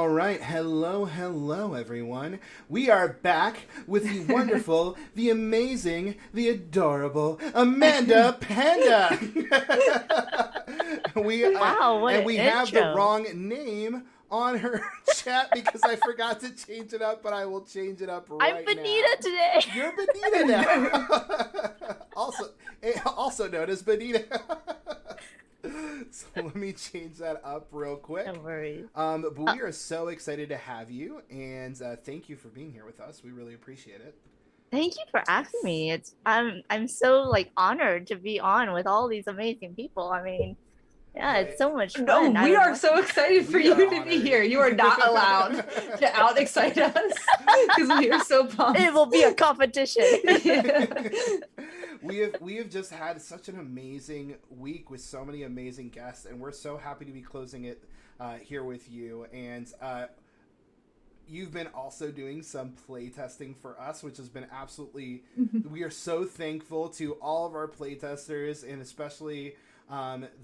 All right, hello, everyone. We are back with the wonderful, the amazing, the adorable Amanda Panda. Wow, what and an we have the intro. wrong name on her chat because I forgot to change it up, but I will change it up I'm right Benita now. today. You're Benita now. also known as Benita. So let me change that up real quick. No worries. But we are so excited to have you, and thank you for being here with us. We really appreciate it. Thank you for asking me. I'm so like honored to be on with all these amazing people. I mean, yeah, it's so much No, fun. we are so excited for We you are to be honored. here. You are not allowed to out excite us because we are so pumped. It will be a competition. Yeah. We have just had such an amazing week with so many amazing guests, and we're so happy to be closing it here with you. And you've been also doing some play testing for us, which has been absolutely. We are so thankful to all of our play testers, and especially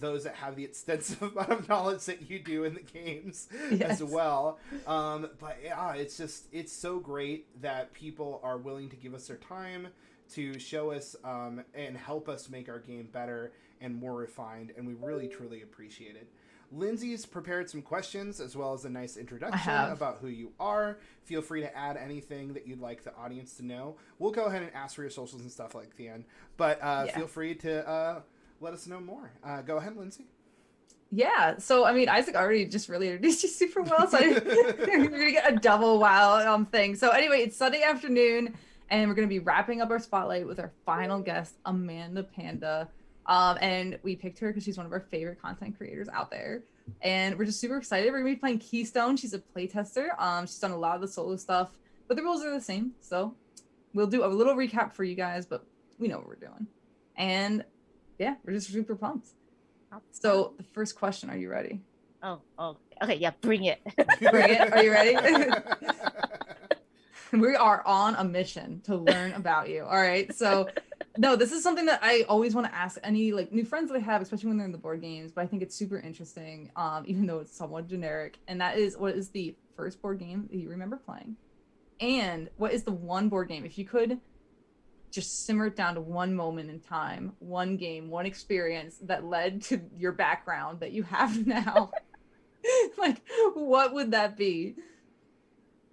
those that have the extensive amount of knowledge that you do in the games as well. But yeah, it's so great that people are willing to give us their time to show us and help us make our game better and more refined, and we really truly appreciate it. Lindsay's prepared some questions as well as a nice introduction about who you are. Feel free to add anything that you'd like the audience to know. We'll go ahead and ask for your socials and stuff like the end, but feel free to let us know more. Go ahead, Lindsay. Yeah, so I mean, Isaac already just really introduced you super well, so you're gonna get a double wow thing. So anyway, it's Sunday afternoon, and we're gonna be wrapping up our spotlight with our final guest, Amanda Panda. And we picked her because she's one of our favorite content creators out there, and we're just super excited. We're gonna be playing Keystone. She's a playtester. She's done a lot of the solo stuff, but the rules are the same. So we'll do a little recap for you guys, but we know what we're doing, and yeah, we're just super pumped. So the first question, are you ready? Oh, okay, yeah, bring it. Bring it. Are you ready? We are on a mission to learn about you. All right. So no, this is something that I always want to ask any like new friends that I have, especially when they're in the board games, but I think it's super interesting, even though it's somewhat generic. And that is, what is the first board game that you remember playing? And what is the one board game, if you could just simmer it down to one moment in time, one game, one experience that led to your background that you have now, like what would that be?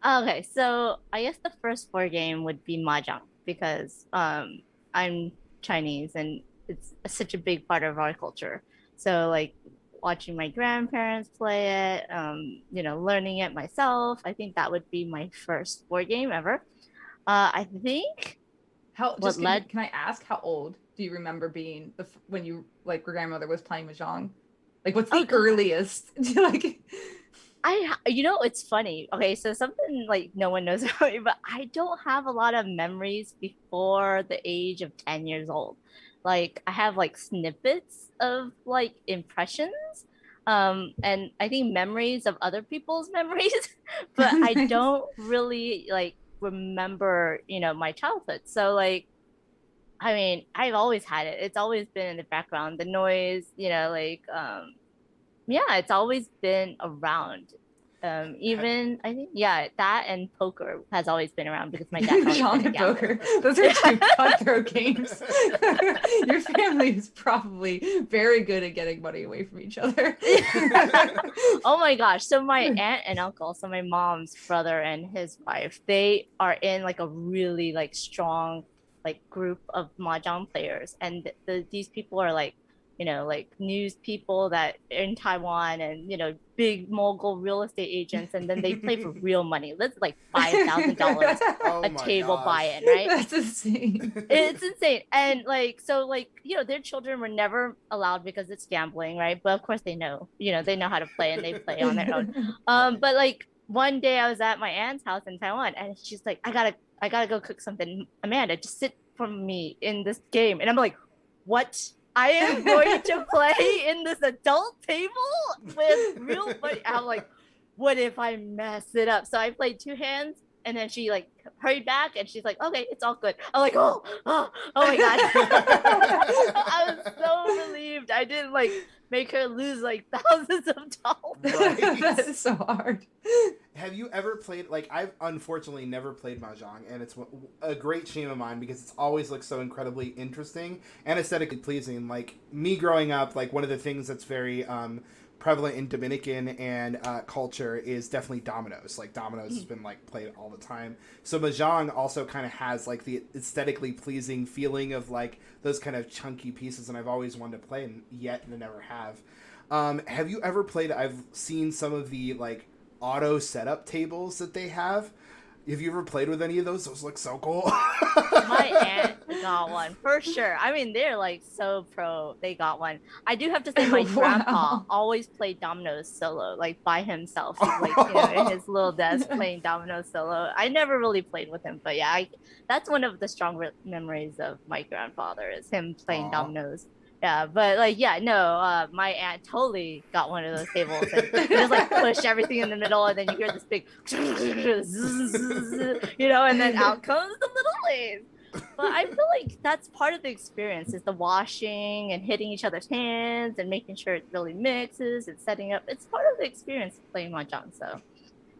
Okay, so I guess the first board game would be Mahjong because I'm Chinese and it's such a big part of our culture. So like watching my grandparents play it, learning it myself. I think that would be my first board game ever. I think Can I ask how old do you remember being when you like your grandmother was playing Mahjong? Like what's the earliest? Like it's funny. Okay, so something like no one knows about me, but I don't have a lot of memories before the age of 10 years old. Like I have like snippets of like impressions, and I think memories of other people's memories, but I don't really like remember, my childhood. So like, I mean, I've always had it. It's always been in the background, the noise, yeah, it's always been around. Even I think that and poker has always been around because my dad Mahjong and poker. Those are two cutthroat games. Your family is probably very good at getting money away from each other. Oh my gosh. So my aunt and uncle, so my mom's brother and his wife, they are in like a really like strong like group of mahjong players, and these people are like like news people that are in Taiwan and, big mogul real estate agents. And then they play for real money. That's like $5,000 a table buy-in, right? That's insane. It's insane. And like, so like, their children were never allowed because it's gambling, right? But of course they know, they know how to play and they play on their own. But like one day I was at my aunt's house in Taiwan and she's like, I gotta go cook something. Amanda, just sit for me in this game. And I'm like, what? I am going to play in this adult table with real money. I'm like, what if I mess it up? So I played 2 hands and then she like hurried back and she's like, okay, it's all good. I'm like, oh my God. I was so relieved. I didn't like make her lose like thousands of dollars. Right. That is so hard. Have you ever played, like, I've unfortunately never played Mahjong, and it's a great shame of mine because it's always looked so incredibly interesting and aesthetically pleasing. Like, me growing up, like, one of the things that's very prevalent in Dominican and culture is definitely dominoes. Like, dominoes has been, like, played all the time. So Mahjong also kind of has, like, the aesthetically pleasing feeling of, like, those kind of chunky pieces, and I've always wanted to play, and yet I never have. Have you ever played, I've seen some of the, like, auto setup tables that they have. Have you ever played with any of those? Those look so cool. My aunt got one for sure. I mean, they're like so pro. They got one. I do have to say, my grandpa always played dominoes solo, like by himself. He's like, you know, in his little desk playing dominoes solo. I never really played with him, but yeah, that's one of the strong memories of my grandfather is him playing dominoes. Yeah, but like, yeah, no, my aunt totally got one of those tables and just like push everything in the middle, and then you hear this big, you know, and then out comes the little lace. But I feel like that's part of the experience is the washing and hitting each other's hands and making sure it really mixes and setting up. It's part of the experience of playing Mahjong. So,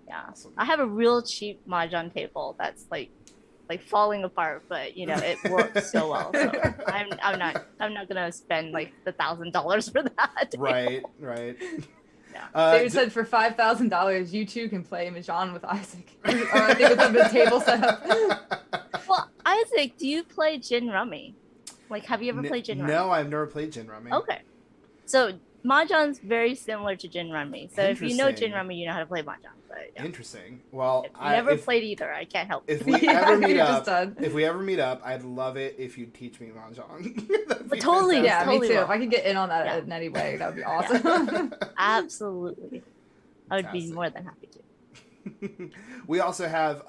yeah, awesome. I have a real cheap Mahjong table that's like falling apart, but you know it works so well. So I'm not gonna spend like $1,000 for that. Right. Yeah. David said for $5,000 you too can play Mahjong with Isaac. Or I think with the table setup. Well, Isaac, do you play Gin Rummy? Like, have you ever played Gin Rummy? No, I've never played Gin Rummy. Okay, so Mahjong's very similar to Gin Rummy. So if you know Gin Rummy, you know how to play Mahjong. But, yeah. Interesting. Well, I never played either. I can't help. If we ever meet up, I'd love it if you'd teach me Mahjong. Totally, yeah, totally me too. will. If I could get in on that in any way, that would be awesome. Absolutely, I would be more than happy to. We also have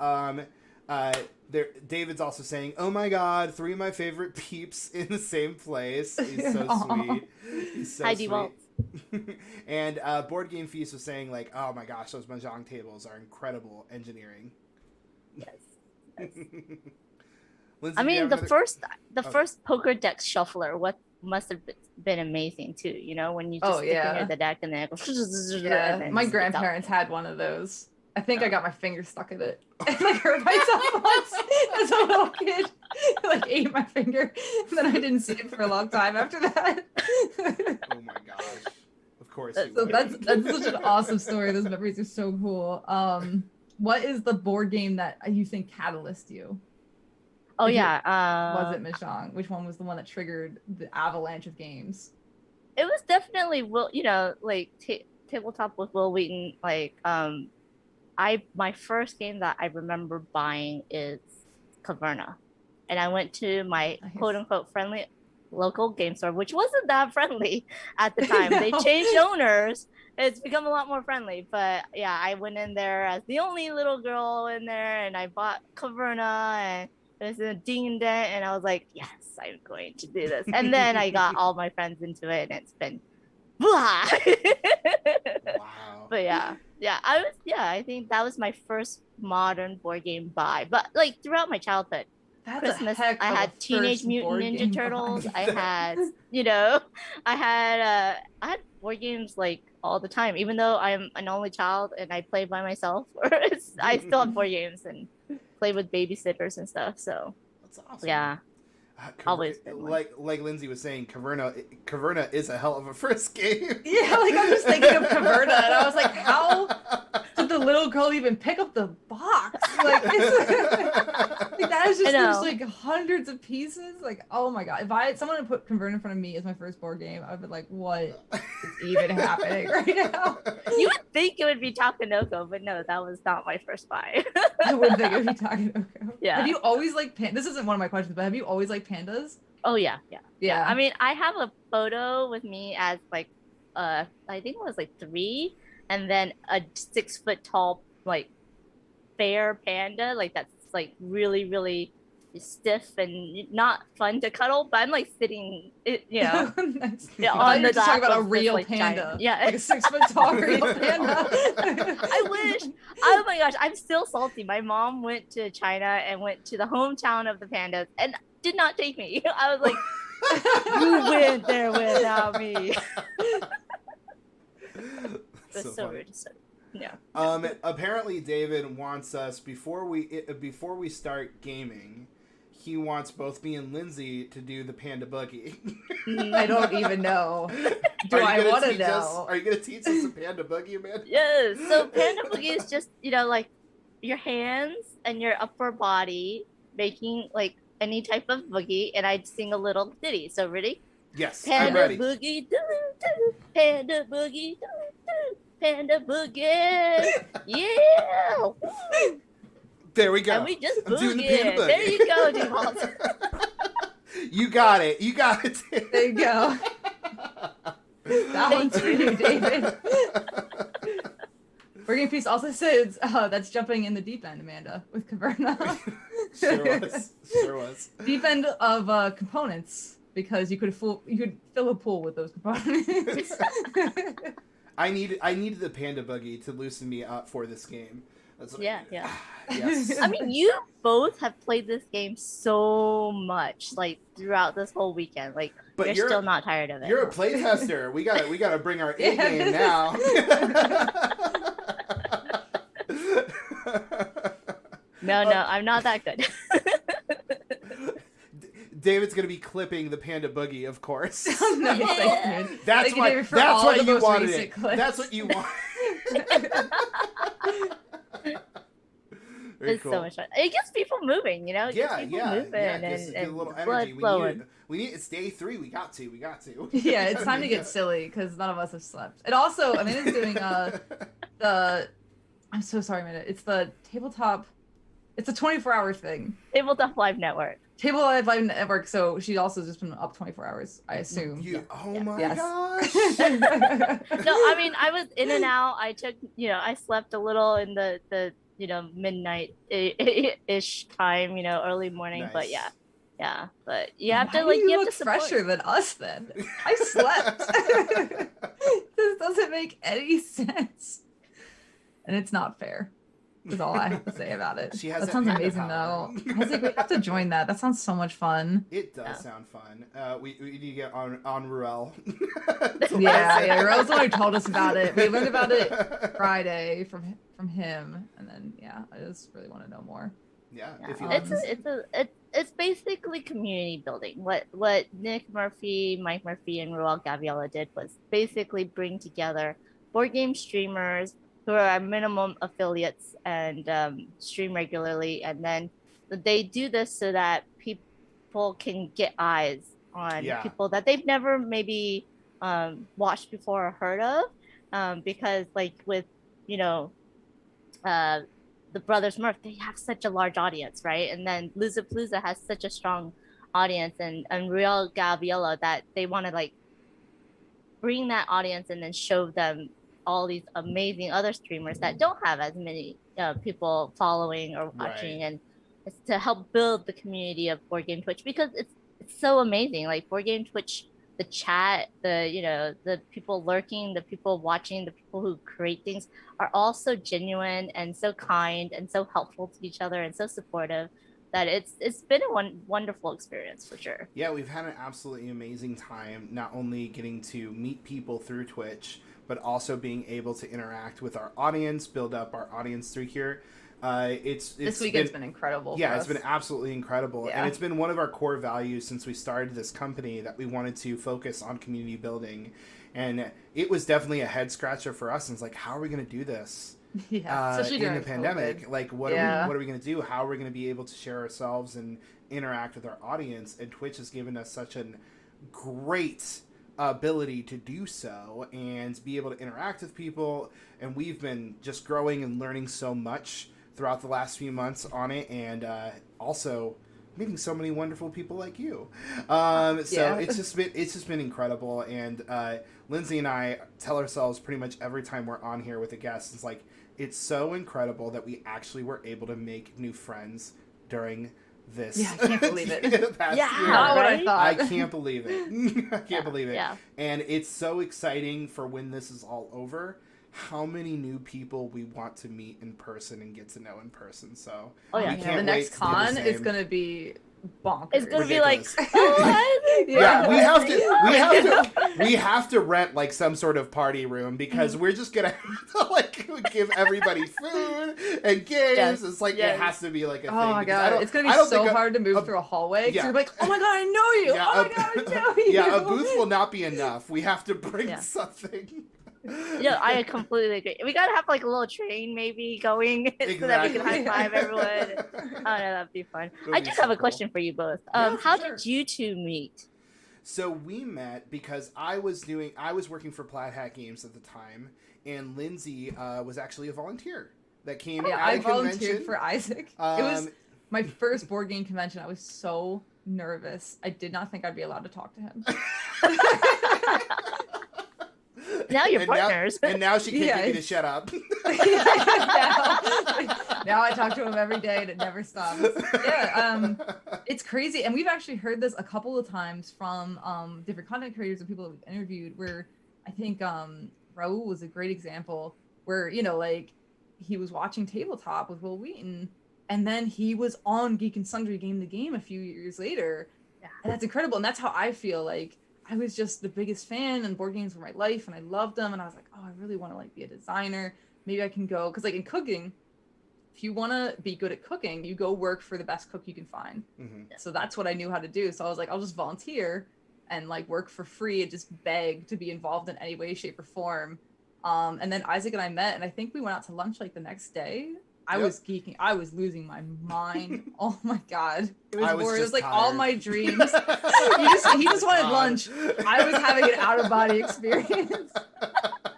David's also saying, "Oh my God, 3 of my favorite peeps in the same place." He's so sweet. He's so Heidi sweet. Waltz. And Board Game Feast was saying, like, "Oh my gosh, those Mahjong tables are incredible engineering." Yes. Lindsay, I mean, the first poker deck shuffler, what must have been amazing too. You know, when you just stick in the deck and then it goes. Yeah, my grandparents had one of those. I think I got my finger stuck in it. And like hurt myself once as a little kid. Like ate my finger. And then I didn't see it for a long time after that. Oh my gosh. Of course. So that's such an awesome story. Those memories are so cool. What is the board game that you think catalyzed you? Oh yeah. Was it Mahjong? Which one was the one that triggered the avalanche of games? It was definitely like tabletop with Will Wheaton. Like my first game that I remember buying is Caverna, and I went to my quote unquote friendly local game store, which wasn't that friendly at the time. They changed owners. It's become a lot more friendly, but yeah, I went in there as the only little girl in there, and I bought Caverna, and it was a ding and dent, and I was like, yes, I'm going to do this. And then I got all my friends into it, and it's been blah. Wow. But I think that was my first modern board game buy. But like throughout my childhood, Christmas, I had Teenage Mutant Ninja Turtles. I had, I had board games like all the time. Even though I'm an only child and I play by myself, I still have board games and play with babysitters and stuff. So that's awesome. Yeah. Always like Lindsay was saying, Caverna is a hell of a first game. Yeah, like I'm just thinking of Caverna, and I was like, how did the little girl even pick up the box? Like, that is just there's like hundreds of pieces. Like, oh my god, if someone had put Caverna in front of me as my first board game, I'd be like, what is even happening right now? You would think it would be Takanoko, but no, that was not my first buy. I wouldn't think it would be Takanoko. Yeah. Have you always liked This isn't one of my questions, but have you always liked pandas? Oh yeah. I mean, I have a photo with me as like I think it was like 3, and then a 6 foot tall like fair panda, like that's like really, really stiff and not fun to cuddle, but I'm like sitting nice. On the talking about a real panda. Yeah, like a 6 foot tall real panda. I wish. Oh my gosh, I'm still salty. My mom went to China and went to the hometown of the pandas and did not take me. I was like, you went there without me. That's so rude. Yeah. Apparently, David wants us before we start gaming. He wants both me and Lindsay to do the Panda Boogie. I don't even know. Do I want to know? Are you going to teach us the Panda Boogie, Amanda? Yes. So Panda Boogie is just, like your hands and your upper body making like any type of boogie, and I'd sing a little ditty. So ready? Yes, Panda I'm ready. Boogie, doo doo. Panda Boogie, doo doo. Panda Boogie. Yeah. There we go. And we just I'm doing the boogie. Panda Boogie. There you go, Default. You got it. You got it. There you go. That one's for you, David. Working Piece also says that's jumping in the deep end, Amanda, with Caverna. Sure was. Deep end of components, because you could fill a pool with those components. I needed the Panda Boogie to loosen me up for this game. That's what Yeah. Yes. I mean, you both have played this game so much, like throughout this whole weekend. Like, But you're still not tired of it. You're a playtester. We gotta bring our A game now. No, I'm not that good. David's gonna be clipping the Panda Boogie, of course. Nice, Yeah. That's Thank you, David, for that's all what the you most wanted. recent clips. That's what you want. Very It's cool. so much fun. It gets people moving, It gets Yeah, people yeah, moving yeah. Just and a little blood energy. flowing. We need. It's day 3. We got to. Yeah, it's time to get silly because none of us have slept. And also, Amanda's doing the. I'm so sorry, Amanda. It's the tabletop. It's a 24-hour thing. Tabletop Live Network. Tabletop Live Network. So she also just been up 24 hours, I assume. Oh my Yes. gosh. No, I mean, I was in and out. I took, I slept a little in the midnight ish time, early morning. Nice. But yeah. But you have Why to like do you have look to support. fresher than us then. I slept. This doesn't make any sense. And it's not fair. Is all I have to say about it. She has that that sounds panda amazing power. though. Isaac, we have to join that. That sounds so much fun. It does Yeah. sound fun. We need to get on Ruel. Yeah. Rose only told us about it. We learned about it Friday from him, and then I just really want to know more. Yeah, Yeah. if you It's basically community building. What Nick Murphy, Mike Murphy, and Ruel Gaviola did was basically bring together board game streamers who are minimum affiliates and stream regularly, and then they do this so that people can get eyes on people that they've never maybe watched before or heard of, because like with the Brothers Murph, they have such a large audience, right? And then Loozapalooza has such a strong audience, and Real Gaviola, that they want to like bring that audience and then show them all these amazing other streamers that don't have as many people following or watching, and it's to help build the community of Board Game Twitch, because it's so amazing. Like Board Game Twitch, the chat, the people lurking, the people watching, the people who create things are all so genuine and so kind and so helpful to each other and so supportive that it's been a wonderful experience for sure. Yeah, we've had an absolutely amazing time, not only getting to meet people through Twitch, but also being able to interact with our audience, build up our audience through here. This weekend's been incredible. Yeah, it's been absolutely incredible. Yeah. And it's been one of our core values since we started this company, that we wanted to focus on community building. And it was definitely a head scratcher for us. And it's like, how are we going to do this? Especially in during the pandemic. COVID. Like, what are we going to do? How are we going to be able to share ourselves and interact with our audience? And Twitch has given us such a great ability to do so and be able to interact with people. And we've been just growing and learning so much throughout the last few months on it, and also meeting so many wonderful people like you. It's just been incredible. And Lindsay and I tell ourselves pretty much every time we're on here with a guest, it's like, it's so incredible that we actually were able to make new friends during this. Yeah, I can't believe it. Past Yeah, year. Not what I thought. I can't believe it. I can't believe it. Yeah. And it's so exciting for when this is all over, how many new people we want to meet in person and get to know in person. So we can't the wait next to do con the is same. going to be bonkers. It's gonna be like, Ridiculous. oh, Yeah, we have we have to rent like some sort of party room because we're just gonna have to like give everybody food and games. Yes. It's like it has to be like a thing. Oh my god, it's gonna be so hard to move through a hallway. Yeah. You're like, oh my god, I know you. Oh my god, I know you. Yeah, a booth will not be enough. We have to bring something. Yeah, I completely agree. We gotta have like a little train maybe going so that we can high five everyone. Oh no, that'd be fun. I just have a question for you both. How did you two meet? So we met because I was working for Plaid Hat Games at the time, and Lindsay was actually a volunteer that came. Yeah, I volunteered for Isaac. It was my first board game convention. I was so nervous. I did not think I'd be allowed to talk to him. Now you're partners. And now she can't get me to shut up. now I talk to him every day and it never stops. Yeah, it's crazy. And we've actually heard this a couple of times from different content creators and people that we've interviewed where I think Raul was a great example where, you know, like he was watching Tabletop with Will Wheaton and then he was on Geek and Sundry Game the Game a few years later. Yeah. And that's incredible. And that's how I feel like I was just the biggest fan and board games were my life and I loved them. And I was like, oh, I really want to like be a designer. Maybe I can go. Cause like in cooking, if you want to be good at cooking, you go work for the best cook you can find. Mm-hmm. So that's what I knew how to do. So I was like, I'll just volunteer and like work for free and just beg to be involved in any way, shape or form. And then Isaac and I met and I think we went out to lunch like the next day. I was geeking. I was losing my mind. Oh my god, it was boring. It was like tired. All my dreams. He just wanted lunch. I was having an out of body experience.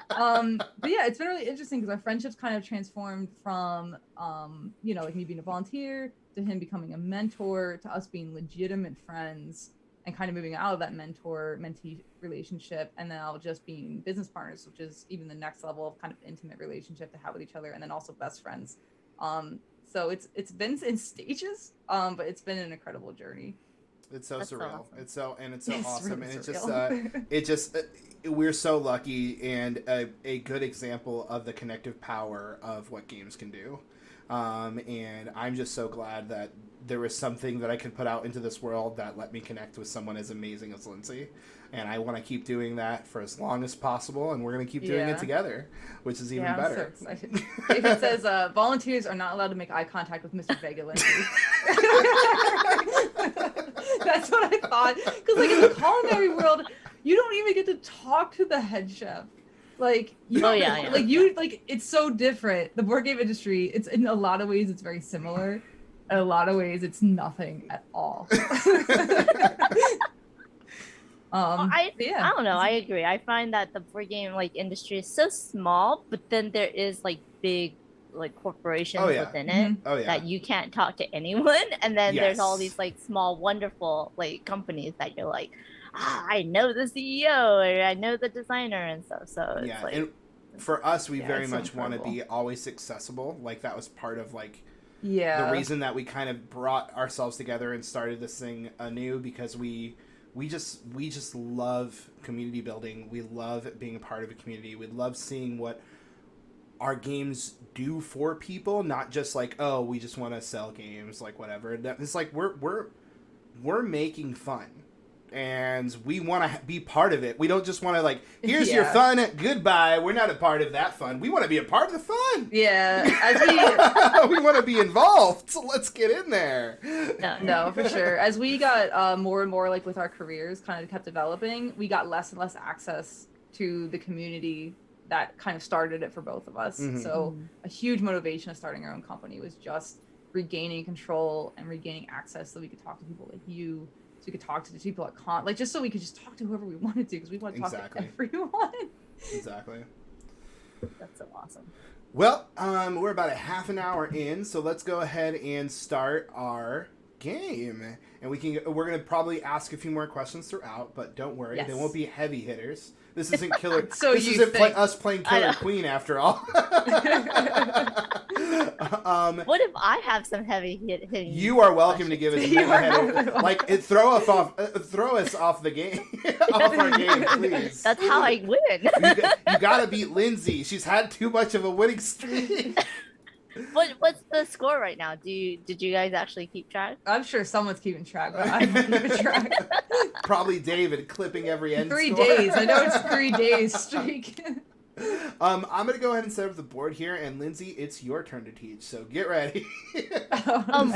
But yeah, it's been really interesting because our friendships kind of transformed from you know, like me being a volunteer to him becoming a mentor to us being legitimate friends and kind of moving out of that mentor-mentee relationship and now just being business partners, which is even the next level of kind of intimate relationship to have with each other, and then also best friends. So it's been in stages, but it's been an incredible journey. It's so surreal. So awesome. It's so awesome, really and it's just we're so lucky and a good example of the connective power of what games can do. And I'm just so glad that there was something that I could put out into this world that let me connect with someone as amazing as Lindsay. And I want to keep doing that for as long as possible, and we're going to keep doing it together, which is even better. I'm so excited. David says volunteers are not allowed to make eye contact with Mr. Vega Lindsay. That's what I thought. Because like in the culinary world, you don't even get to talk to the head chef. Like you like it's so different. The board game industry, it's in a lot of ways it's very similar. In a lot of ways it's nothing at all. I don't know. I agree. I find that the board game like industry is so small, but then there is like big like corporations within it that you can't talk to anyone, and then there's all these like small wonderful like companies that you're like, I know the CEO or I know the designer and stuff. So it's like, and for us, we very much want to be always accessible. Like that was part of like the reason that we kind of brought ourselves together and started this thing anew, because we just love community building. We love being a part of a community. We love seeing what our games do for people, not just like, oh, we just want to sell games, like whatever. It's like we're making fun, and we want to be part of it. We don't just want to like, here's your fun, goodbye. We're not a part of that fun. We want to be a part of the fun. Yeah, we want to be involved. So let's get in there. No, for sure. As we got more and more like with our careers kind of kept developing, we got less and less access to the community that kind of started it for both of us. Mm-hmm. So a huge motivation of starting our own company was just regaining control and regaining access so we could talk to people like you, so we could talk to the people at con, like just so we could just talk to whoever we wanted to, because we want to talk to everyone. Exactly. That's so awesome. Well, we're about a half an hour in, so let's go ahead and start our game. And we're gonna probably ask a few more questions throughout, but don't worry, they won't be heavy hitters. This isn't killer. This isn't us playing Killer Queen after all. What if I have some heavy hitting? You are welcome to give us a heavy like throw us off the game, off our game, please. That's how I win. You gotta beat Lindsay. She's had too much of a winning streak. What's the score right now? Did you guys actually keep track? I'm sure someone's keeping track, but I don't keep track. Probably David clipping every end 3 score. days. I know it's 3 days streak. I'm gonna go ahead and set up the board here, and Lindsay, it's your turn to teach, so get ready.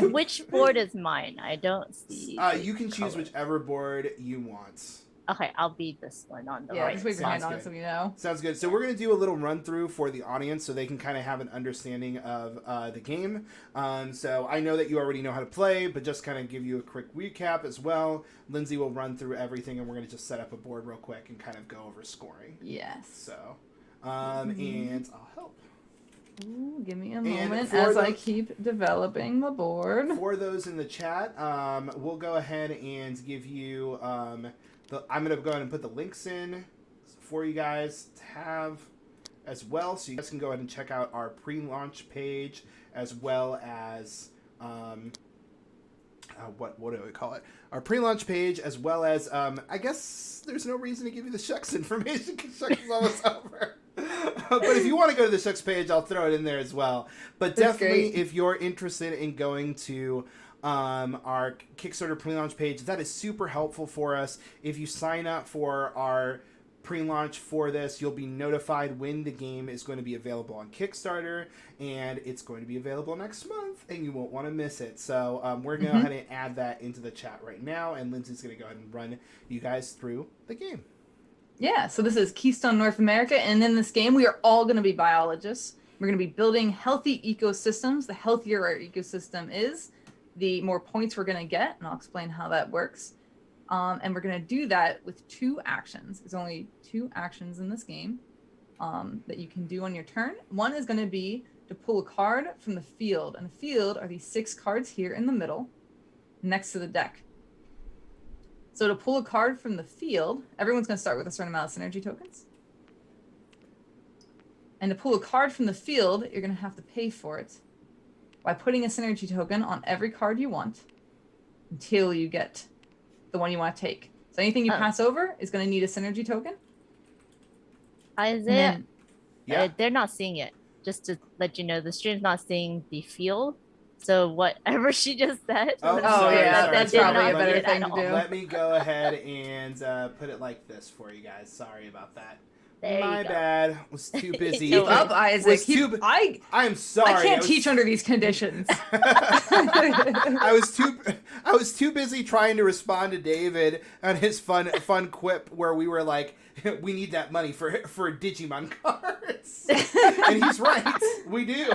Which board is mine? I don't see. You can choose color. whichever board you want. Okay, I'll be this one on the Yeah, right. just wave your hand Sounds on it good. so we know. Sounds good. So we're going to do a little run through for the audience so they can kind of have an understanding of the game. So I know that you already know how to play, but just kind of give you a quick recap as well. Lindsay will run through everything, and we're going to just set up a board real quick and kind of go over scoring. Yes. So, and I'll help. Ooh, give me a moment for as the- I keep developing the board. For those in the chat, we'll go ahead and give you... I'm going to go ahead and put the links in for you guys to have as well. So you guys can go ahead and check out our pre-launch page as well as... what do we call it? Our pre-launch page as well as... I guess there's no reason to give you the Shucks information because Shucks is almost over. But if you want to go to the Shucks page, I'll throw it in there as well. But That's definitely, great. if you're interested in going to our Kickstarter pre-launch page, that is super helpful for us. If you sign up for our pre-launch for this, you'll be notified when the game is going to be available on Kickstarter, and it's going to be available next month, and you won't want to miss it. So we're going to go ahead and add that into the chat right now, and Lindsay's going to go ahead and run you guys through the game. Yeah, so this is Keystone North America, and in this game, we are all going to be biologists. We're going to be building healthy ecosystems. The healthier our ecosystem is, the more points we're going to get, and I'll explain how that works. And we're going to do that with 2 actions. There's only 2 actions in this game that you can do on your turn. One is going to be to pull a card from the field, and the field are these 6 cards here in the middle, next to the deck. So to pull a card from the field, everyone's going to start with a certain amount of synergy tokens. And to pull a card from the field, you're going to have to pay for it by putting a synergy token on every card you want until you get the one you want to take. So anything you pass over is going to need a synergy token. Isaiah, Yeah. they're not seeing it. Just to let you know, the stream's not seeing the field. So whatever she just said. Oh, sorry, yeah, that's sorry. probably a Let better me- thing to do. Let me go ahead and put it like this for you guys. Sorry about that. There My you go. bad. Was too busy. Keep up, Isaac. Was too- I'm sorry. I can't teach under these conditions. I was too busy trying to respond to David on his fun quip where we were like, we need that money for Digimon cards. And he's right. We do.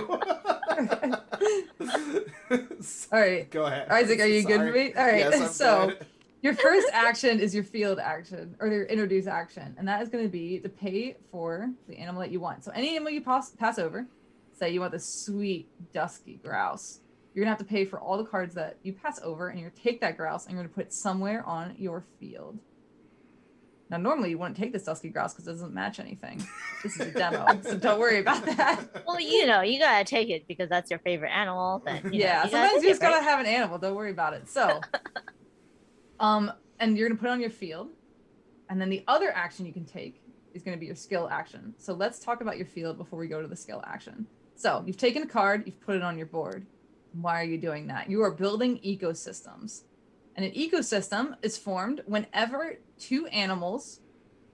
All right. Go ahead. Isaac, are you good for me? All right. Yes, I'm So good. your first action is your field action, or your introduce action, and that is going to be to pay for the animal that you want. So any animal you pass over, say you want the sweet dusky grouse, you're going to have to pay for all the cards that you pass over, and you're going to take that grouse and you're going to put it somewhere on your field. Now, normally you wouldn't take this dusky grouse because it doesn't match anything. This is a demo, so don't worry about that. Well, you know, you gotta take it because that's your favorite animal. Then Yeah, sometimes you just gotta have an animal. Don't worry about it. So, and you're gonna put it on your field, and then the other action you can take is gonna be your skill action. So let's talk about your field before we go to the skill action. So you've taken a card, you've put it on your board. Why are you doing that? You are building ecosystems. And an ecosystem is formed whenever 2 animals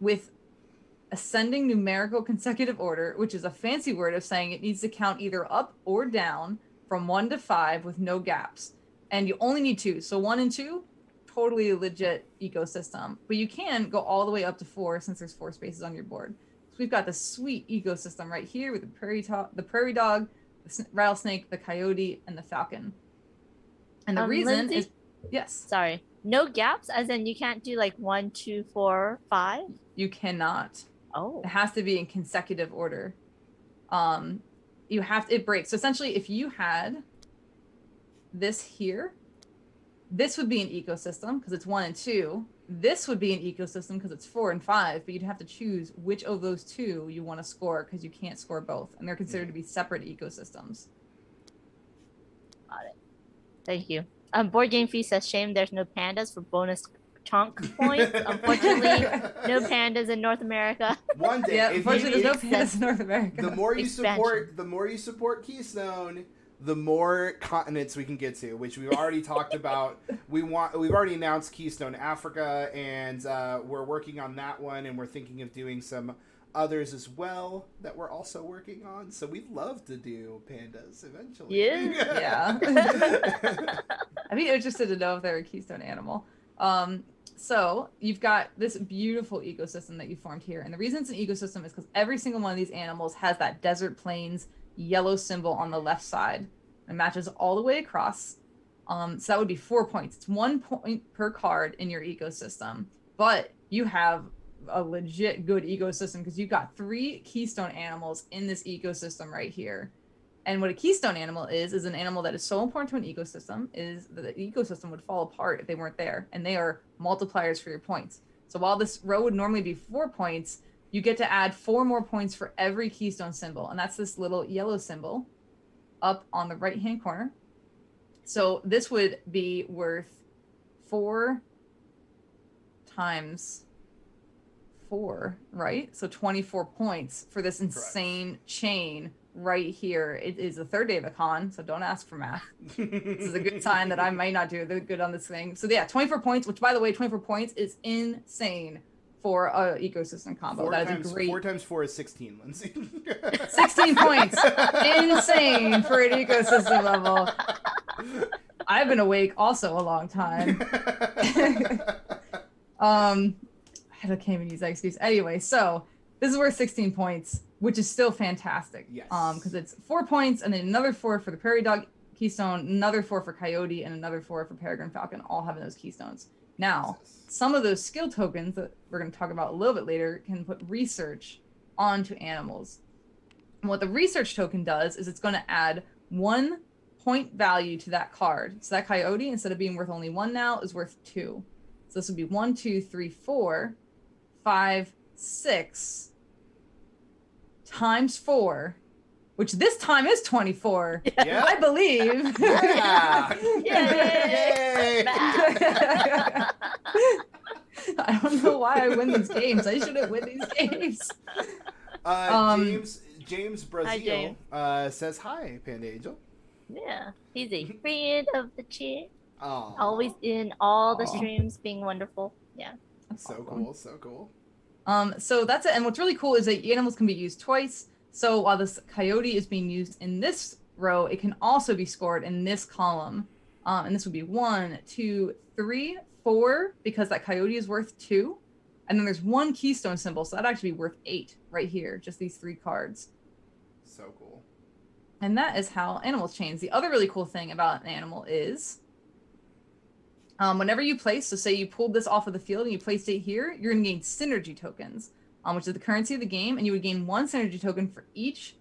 with ascending numerical consecutive order, which is a fancy word of saying it needs to count either up or down from 1 to 5 with no gaps. And you only need 2. So 1 and 2, totally legit ecosystem. But you can go all the way up to 4 since there's 4 spaces on your board. So we've got this sweet ecosystem right here with the prairie dog, the rattlesnake, the coyote, and the falcon. And the reason Lindsay? is, yes, Sorry, no gaps, as in you can't do like 1, 2, 4, 5. you cannot. Oh, It has to be in consecutive order. You have to, it breaks. So essentially, if you had this here, this would be an ecosystem because it's 1 and 2. This would be an ecosystem because it's 4 and 5, but you'd have to choose which of those 2 you want to score because you can't score both, and they're considered to be separate ecosystems. got it. Thank you. Board Game Fee says shame there's no pandas for bonus chunk points. Unfortunately, no pandas in North America. One day, Yeah, if unfortunately, you, there's no pandas in North America. the more you Expansion. support Keystone, the more continents we can get to, which we've already talked about. We've already announced Keystone Africa, and we're working on that one, and we're thinking of doing some others as well that we're also working on. So we'd love to do pandas eventually. Yeah. I'd be interested to know if they're a keystone animal. So you've got this beautiful ecosystem that you formed here. And the reason it's an ecosystem is because every single one of these animals has that desert plains yellow symbol on the left side and matches all the way across. So that would be 4 points. It's 1 point per card in your ecosystem. But you have a legit good ecosystem because you've got 3 keystone animals in this ecosystem right here. And what a keystone animal is an animal that is so important to an ecosystem is that the ecosystem would fall apart if they weren't there. And they are multipliers for your points. So while this row would normally be 4 points, you get to add 4 more points for every keystone symbol. And that's this little yellow symbol up on the right-hand corner. So this would be worth 4 times 4, right? So 24 points for this insane chain right here. It is the 3rd day of the con, so don't ask for math. This is a good sign that I might not do good on this thing. So yeah, 24 points, which by the way, 24 points is insane for a ecosystem combo. That is a great. 4 times 4 is 16, Lindsay. 16 points. Insane for an ecosystem level. I've been awake also a long time. I can't even use that excuse. Anyway, so this is worth 16 points, which is still fantastic. Yes. Because it's 4 points and then another 4 for the prairie dog keystone, another 4 for coyote, and another 4 for peregrine falcon, all having those keystones. Now, some of those skill tokens that we're going to talk about a little bit later can put research onto animals. And what the research token does is it's going to add 1 point value to that card. So that coyote, instead of being worth only 1 now, is worth 2. So this would be 1, 2, 3, 4, 5, 6 times 4, which this time is 24. Yeah. I believe. Yeah. Yay! I don't know why I win these games. I shouldn't win these games. James Brazil Hi, James. Says hi, Panda Angel. Yeah, he's a friend of the chat. Oh, Always in all the streams, being wonderful. Yeah. so cool, so cool. So that's it. And what's really cool is that animals can be used twice. So while this coyote is being used in this row, it can also be scored in this column. And this would be 1, 2, 3, 4, because that coyote is worth 2. And then there's 1 keystone symbol, so that'd actually be worth 8 right here, just these 3 cards. So cool. And that is how animals change. The other really cool thing about an animal is whenever you place, so say you pulled this off of the field and you placed it here, you're going to gain synergy tokens, which is the currency of the game, and you would gain 1 synergy token for each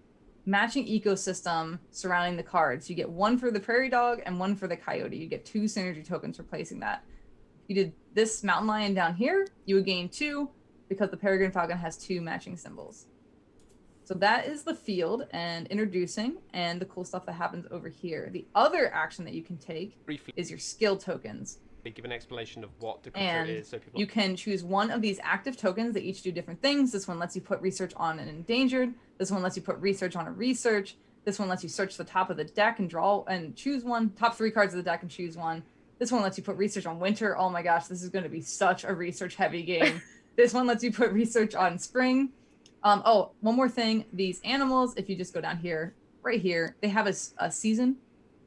matching ecosystem surrounding the cards. You get 1 for the prairie dog and 1 for the coyote. You get 2 synergy tokens for placing that. If you did this mountain lion down here, you would gain 2 because the peregrine falcon has 2 matching symbols. So that is the field and introducing and the cool stuff that happens over here. The other action that you can take Briefly, is your skill tokens. give an explanation of what the creature And is so people... you can choose one of these active tokens that each do different things. This one lets you put research on an endangered. This one lets you put research on a research. This one lets you search the top of the deck and draw and choose one. Top 3 cards of the deck and choose one. This one lets you put research on winter. Oh my gosh, this is going to be such a research heavy game. This one lets you put research on spring. Oh, one more thing. These animals, if you just go down here, right here, they have a season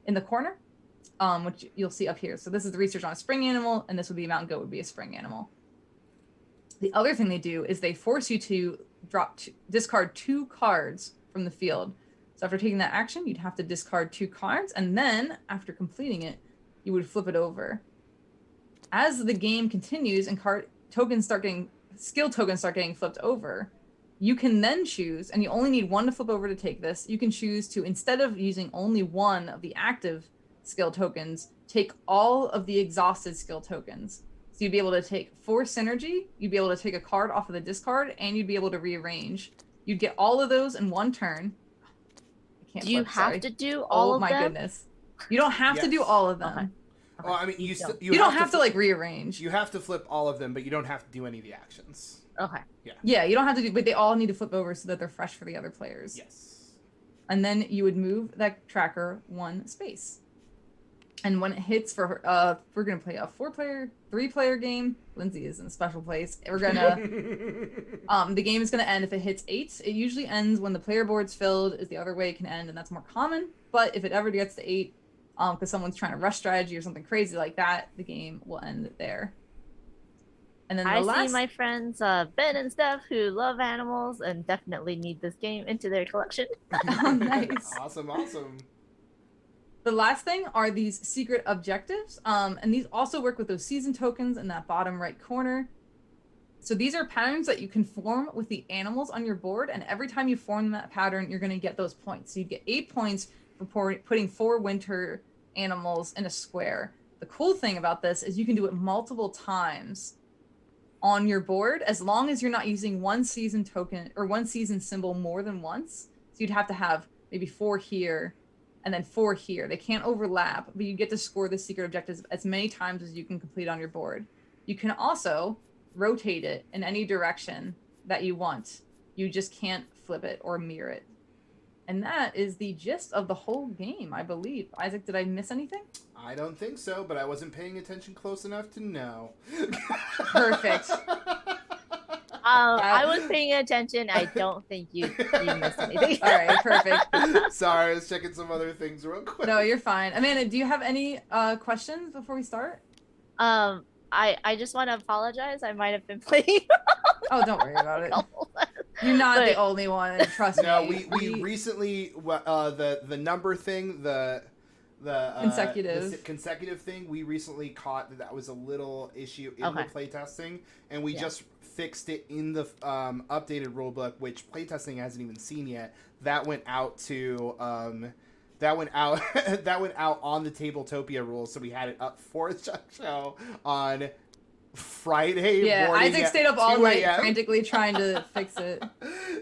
in the corner. Which you'll see up here. So this is the research on a spring animal, and this would be a mountain goat would be a spring animal. The other thing they do is they force you to discard 2 cards from the field. So after taking that action, you'd have to discard 2 cards, and then after completing it, you would flip it over. As the game continues and skill tokens start getting flipped over, you can then choose, and you only need 1 to flip over to take this, you can choose to, instead of using only 1 of the active skill tokens, take all of the exhausted skill tokens. So you'd be able to take 4 synergy, you'd be able to take a card off of the discard, and you'd be able to rearrange. You'd get all of those in 1 turn. Do you have to do all of them? Oh my goodness. You don't have to do all of them. Okay. Well, I mean, You don't. You don't have to like rearrange. You have to flip all of them, but you don't have to do any of the actions. Okay. Yeah, you don't have to do, but they all need to flip over so that they're fresh for the other players. Yes. And then you would move that tracker 1 space. And when it hits for, we're gonna play a 4-player, 3-player game. Lindsay is in a special place. We're gonna, the game is gonna end if it hits 8. It usually ends when the player board's filled. Is the other way it can end, and that's more common. But if it ever gets to 8, because someone's trying to rush strategy or something crazy like that, the game will end there. And then I see my friends Ben and Steph who love animals and definitely need this game into their collection. Oh, nice. Awesome. The last thing are these secret objectives, and these also work with those season tokens in that bottom right corner. So these are patterns that you can form with the animals on your board, and every time you form that pattern, you're going to get those points. So you get 8 points for putting 4 winter animals in a square. The cool thing about this is you can do it multiple times on your board, as long as you're not using one season token or one season symbol more than once. So you'd have to have maybe 4 here and then 4 here. They can't overlap, but you get to score the secret objectives as many times as you can complete on your board. You can also rotate it in any direction that you want. You just can't flip it or mirror it. And that is the gist of the whole game, I believe. Isaac, did I miss anything? I don't think so, but I wasn't paying attention close enough to know. Perfect. I was paying attention. I don't think you missed anything. All right, perfect. Sorry, I was checking some other things real quick. No, you're fine. Amanda, do you have any questions before we start? I just want to apologize. I might have been playing. Oh, don't worry about it. You're not the only one. Trust me. No, we recently the number thing, the consecutive thing. We recently caught that was a little issue in the playtesting, and we just fixed it in the updated rulebook, which playtesting hasn't even seen yet. That went out to that went out on the Tabletopia rules, so we had it up for the show on Friday morning. Isaac stayed up all night frantically trying to fix it.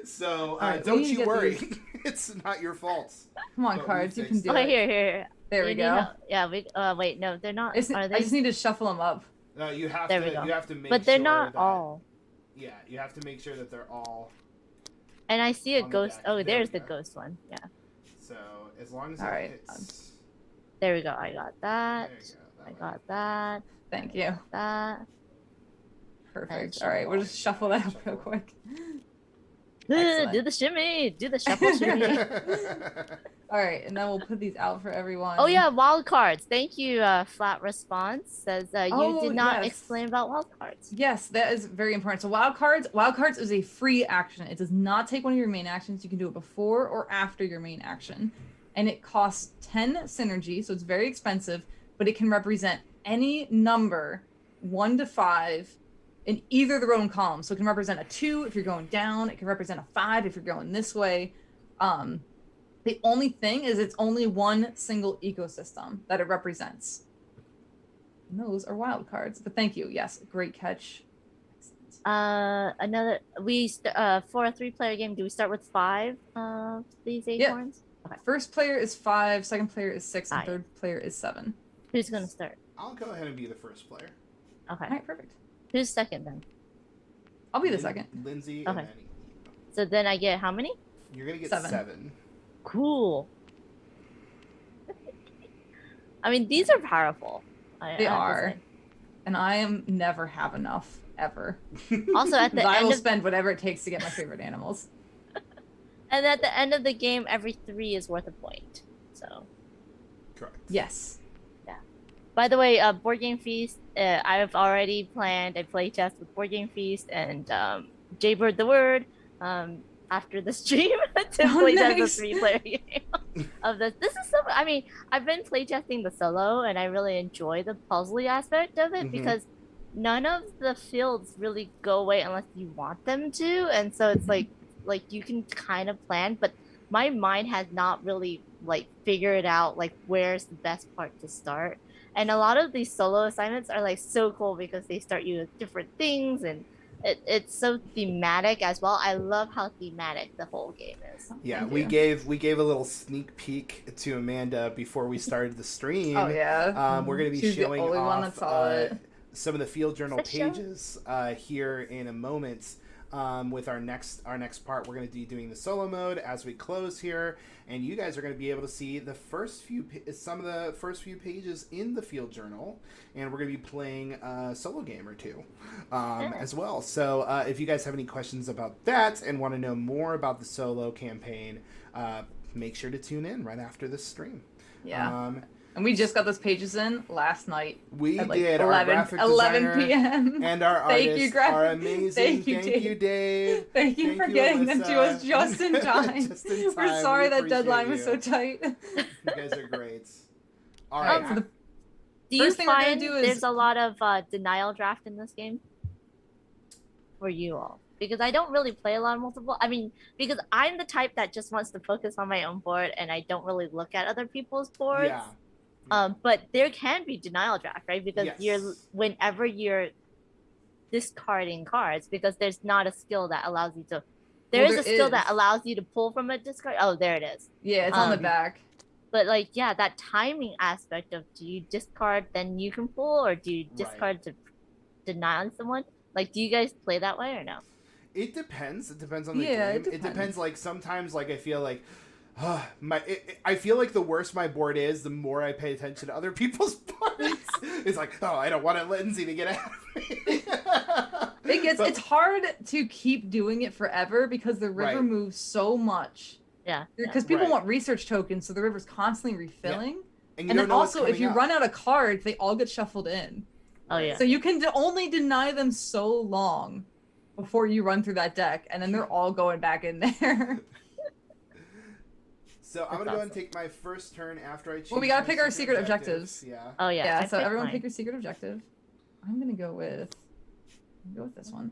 So don't you worry. It's not your fault. Come on, cards. You can do it. it. Here. There we go. Yeah, we. Wait, no, they're not. Are they? I just need to shuffle them up. No, you have there to. We go. You have to make. But they're sure not that, all. Yeah, you have to make sure that they're all. And I see a ghost. Oh, there's the ghost one. Yeah. So as long as hits. There we go. I got that. I got that. Thank you. That. Perfect. All right, we'll just shuffle that up real quick. Do the shimmy. Do the shuffle shimmy. All right, and then we'll put these out for everyone. Oh yeah, wild cards. Thank you. Flat response says you did not explain about wild cards. Yes, that is very important. So wild cards is a free action. It does not take one of your main actions. You can do it before or after your main action, and it costs 10 synergy, so it's very expensive. But it can represent any number, 1 to 5. In either the row and column. So it can represent a 2 if you're going down. It can represent a 5 if you're going this way. The only thing is it's only one single ecosystem that it represents. And those are wild cards. But thank you. Yes, great catch. Another for a 3-player game, do we start with 5 these acorns? Okay. First player is 5, second player is 6, and third player is 7. Who's gonna start? I'll go ahead and be the first player. Okay. All right, perfect. Who's second then? I'll be the second. Lindsay. Okay. And so then I get how many? You're gonna get 7. Cool. I mean, these are powerful. They are. And I am never have enough, ever. Also, at the I end will spend whatever it takes to get my favorite animals. And at the end of the game, every 3 is worth a point. So. Correct. Yes. Yeah. By the way, Board Game Feast, I've already planned a playtest with Board Game Feast and Jaybird the Word after the stream to playtest the 3-player game of this. This is so. I mean, I've been playtesting the solo, and I really enjoy the puzzly aspect of it because none of the fields really go away unless you want them to, and so it's like you can kind of plan, but my mind has not really figured out where's the best part to start. And a lot of these solo assignments are so cool because they start you with different things, and it's so thematic as well. I love how thematic the whole game is. Yeah, Thank we you. gave a little sneak peek to Amanda before we started the stream. Oh yeah. We're going to be She's showing the only one off that saw it. some of the field journal For sure. pages here in a moment. With our next part, we're going to be doing the solo mode as we close here, and you guys are going to be able to see some of the first few pages in the field journal, and we're going to be playing a solo game or two as well. So if you guys have any questions about that and want to know more about the solo campaign, make sure to tune in right after this stream. Yeah. And we just got those pages in last night. We at like did. 11, Our graphic 11 designer p.m. and our Thank artists you, are amazing. Thank you, Dave. Thank you for getting them to us just in time. Just in time. We're sorry We that deadline appreciate was so tight. You guys are great. All right. So the Do you first thing we're gonna find do is- there's a lot of denial draft in this game for you all? Because I don't really play a lot of multiple. I mean, because I'm the type that just wants to focus on my own board and I don't really look at other people's boards. Yeah. But there can be denial draft, right? Because Yes. whenever you're discarding cards, because there's not a skill that allows you to. There is a skill that allows you to pull from a discard. Oh, there it is. Yeah, it's on the back. But like, yeah, that timing aspect of do you discard then you can pull, or do you discard to deny someone? Like, do you guys play that way or no? It depends. It depends on the Yeah, game. It depends. Like sometimes, like I feel like. I feel like the worse my board is, the more I pay attention to other people's boards. It's like, oh, I don't want Lindsay to get out of me. It's hard to keep doing it forever because the river Right. moves so much. Yeah. Because people Right. want research tokens, so the river's constantly refilling. And, And then also, if you run out of cards, they all get shuffled in. Oh yeah. So you can only deny them so long before you run through that deck, and then they're all going back in there. So I'm gonna go and take my first turn after I choose. Well, we gotta my pick our secret objectives. Yeah. Oh yeah. Yeah, I so picked everyone mine. pick your secret objective. I'm gonna go with this one.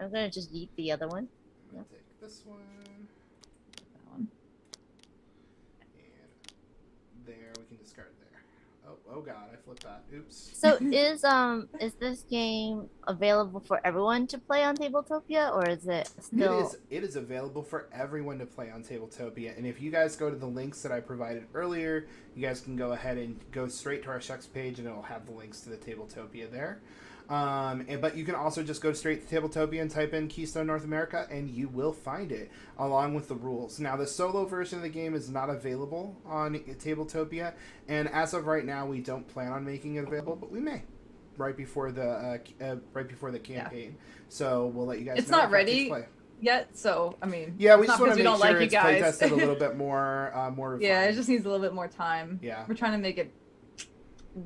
I'm gonna just eat the other one. I'm gonna take this one. That one. And there, we can discard there. Oh god, I flipped that. Oops. So is this game available for everyone to play on Tabletopia, or is it still? It is available for everyone to play on Tabletopia, and if you guys go to the links that I provided earlier, you guys can go ahead and go straight to our Shucks page, and it'll have the links to the Tabletopia there. But you can also just go straight to Tabletopia and type in Keystone North America, and you will find it, along with the rules. Now, the solo version of the game is not available on Tabletopia, and as of right now, we don't plan on making it available, but we may right before the campaign. So we'll let you guys. It's know not if that takes ready play. yet, so I mean. Yeah, we it's just not want to because make we don't sure like you it's guys. playtested a little bit more refined. Yeah, it just needs a little bit more time. Yeah. We're trying to make it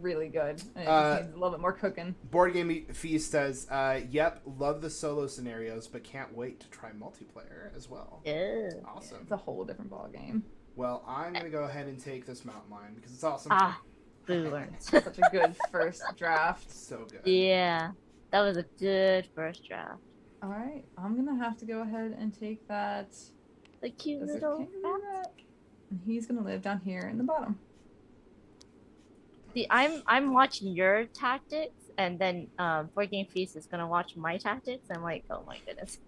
really good. And it just needs a little bit more cooking. Board Game Feast says, yep, love the solo scenarios, but can't wait to try multiplayer as well. Yeah. Awesome. It's a whole different ball game. Well, I'm going to go ahead and take this mountain lion because it's awesome. Boo learns. Such a good first draft. So good. Yeah, that was a good first draft. All right, I'm gonna have to go ahead and take that. The cute Does it little count? rat. And he's gonna live down here in the bottom. See, I'm watching your tactics, and then Board Game Feast is gonna watch my tactics. I'm like, oh my goodness.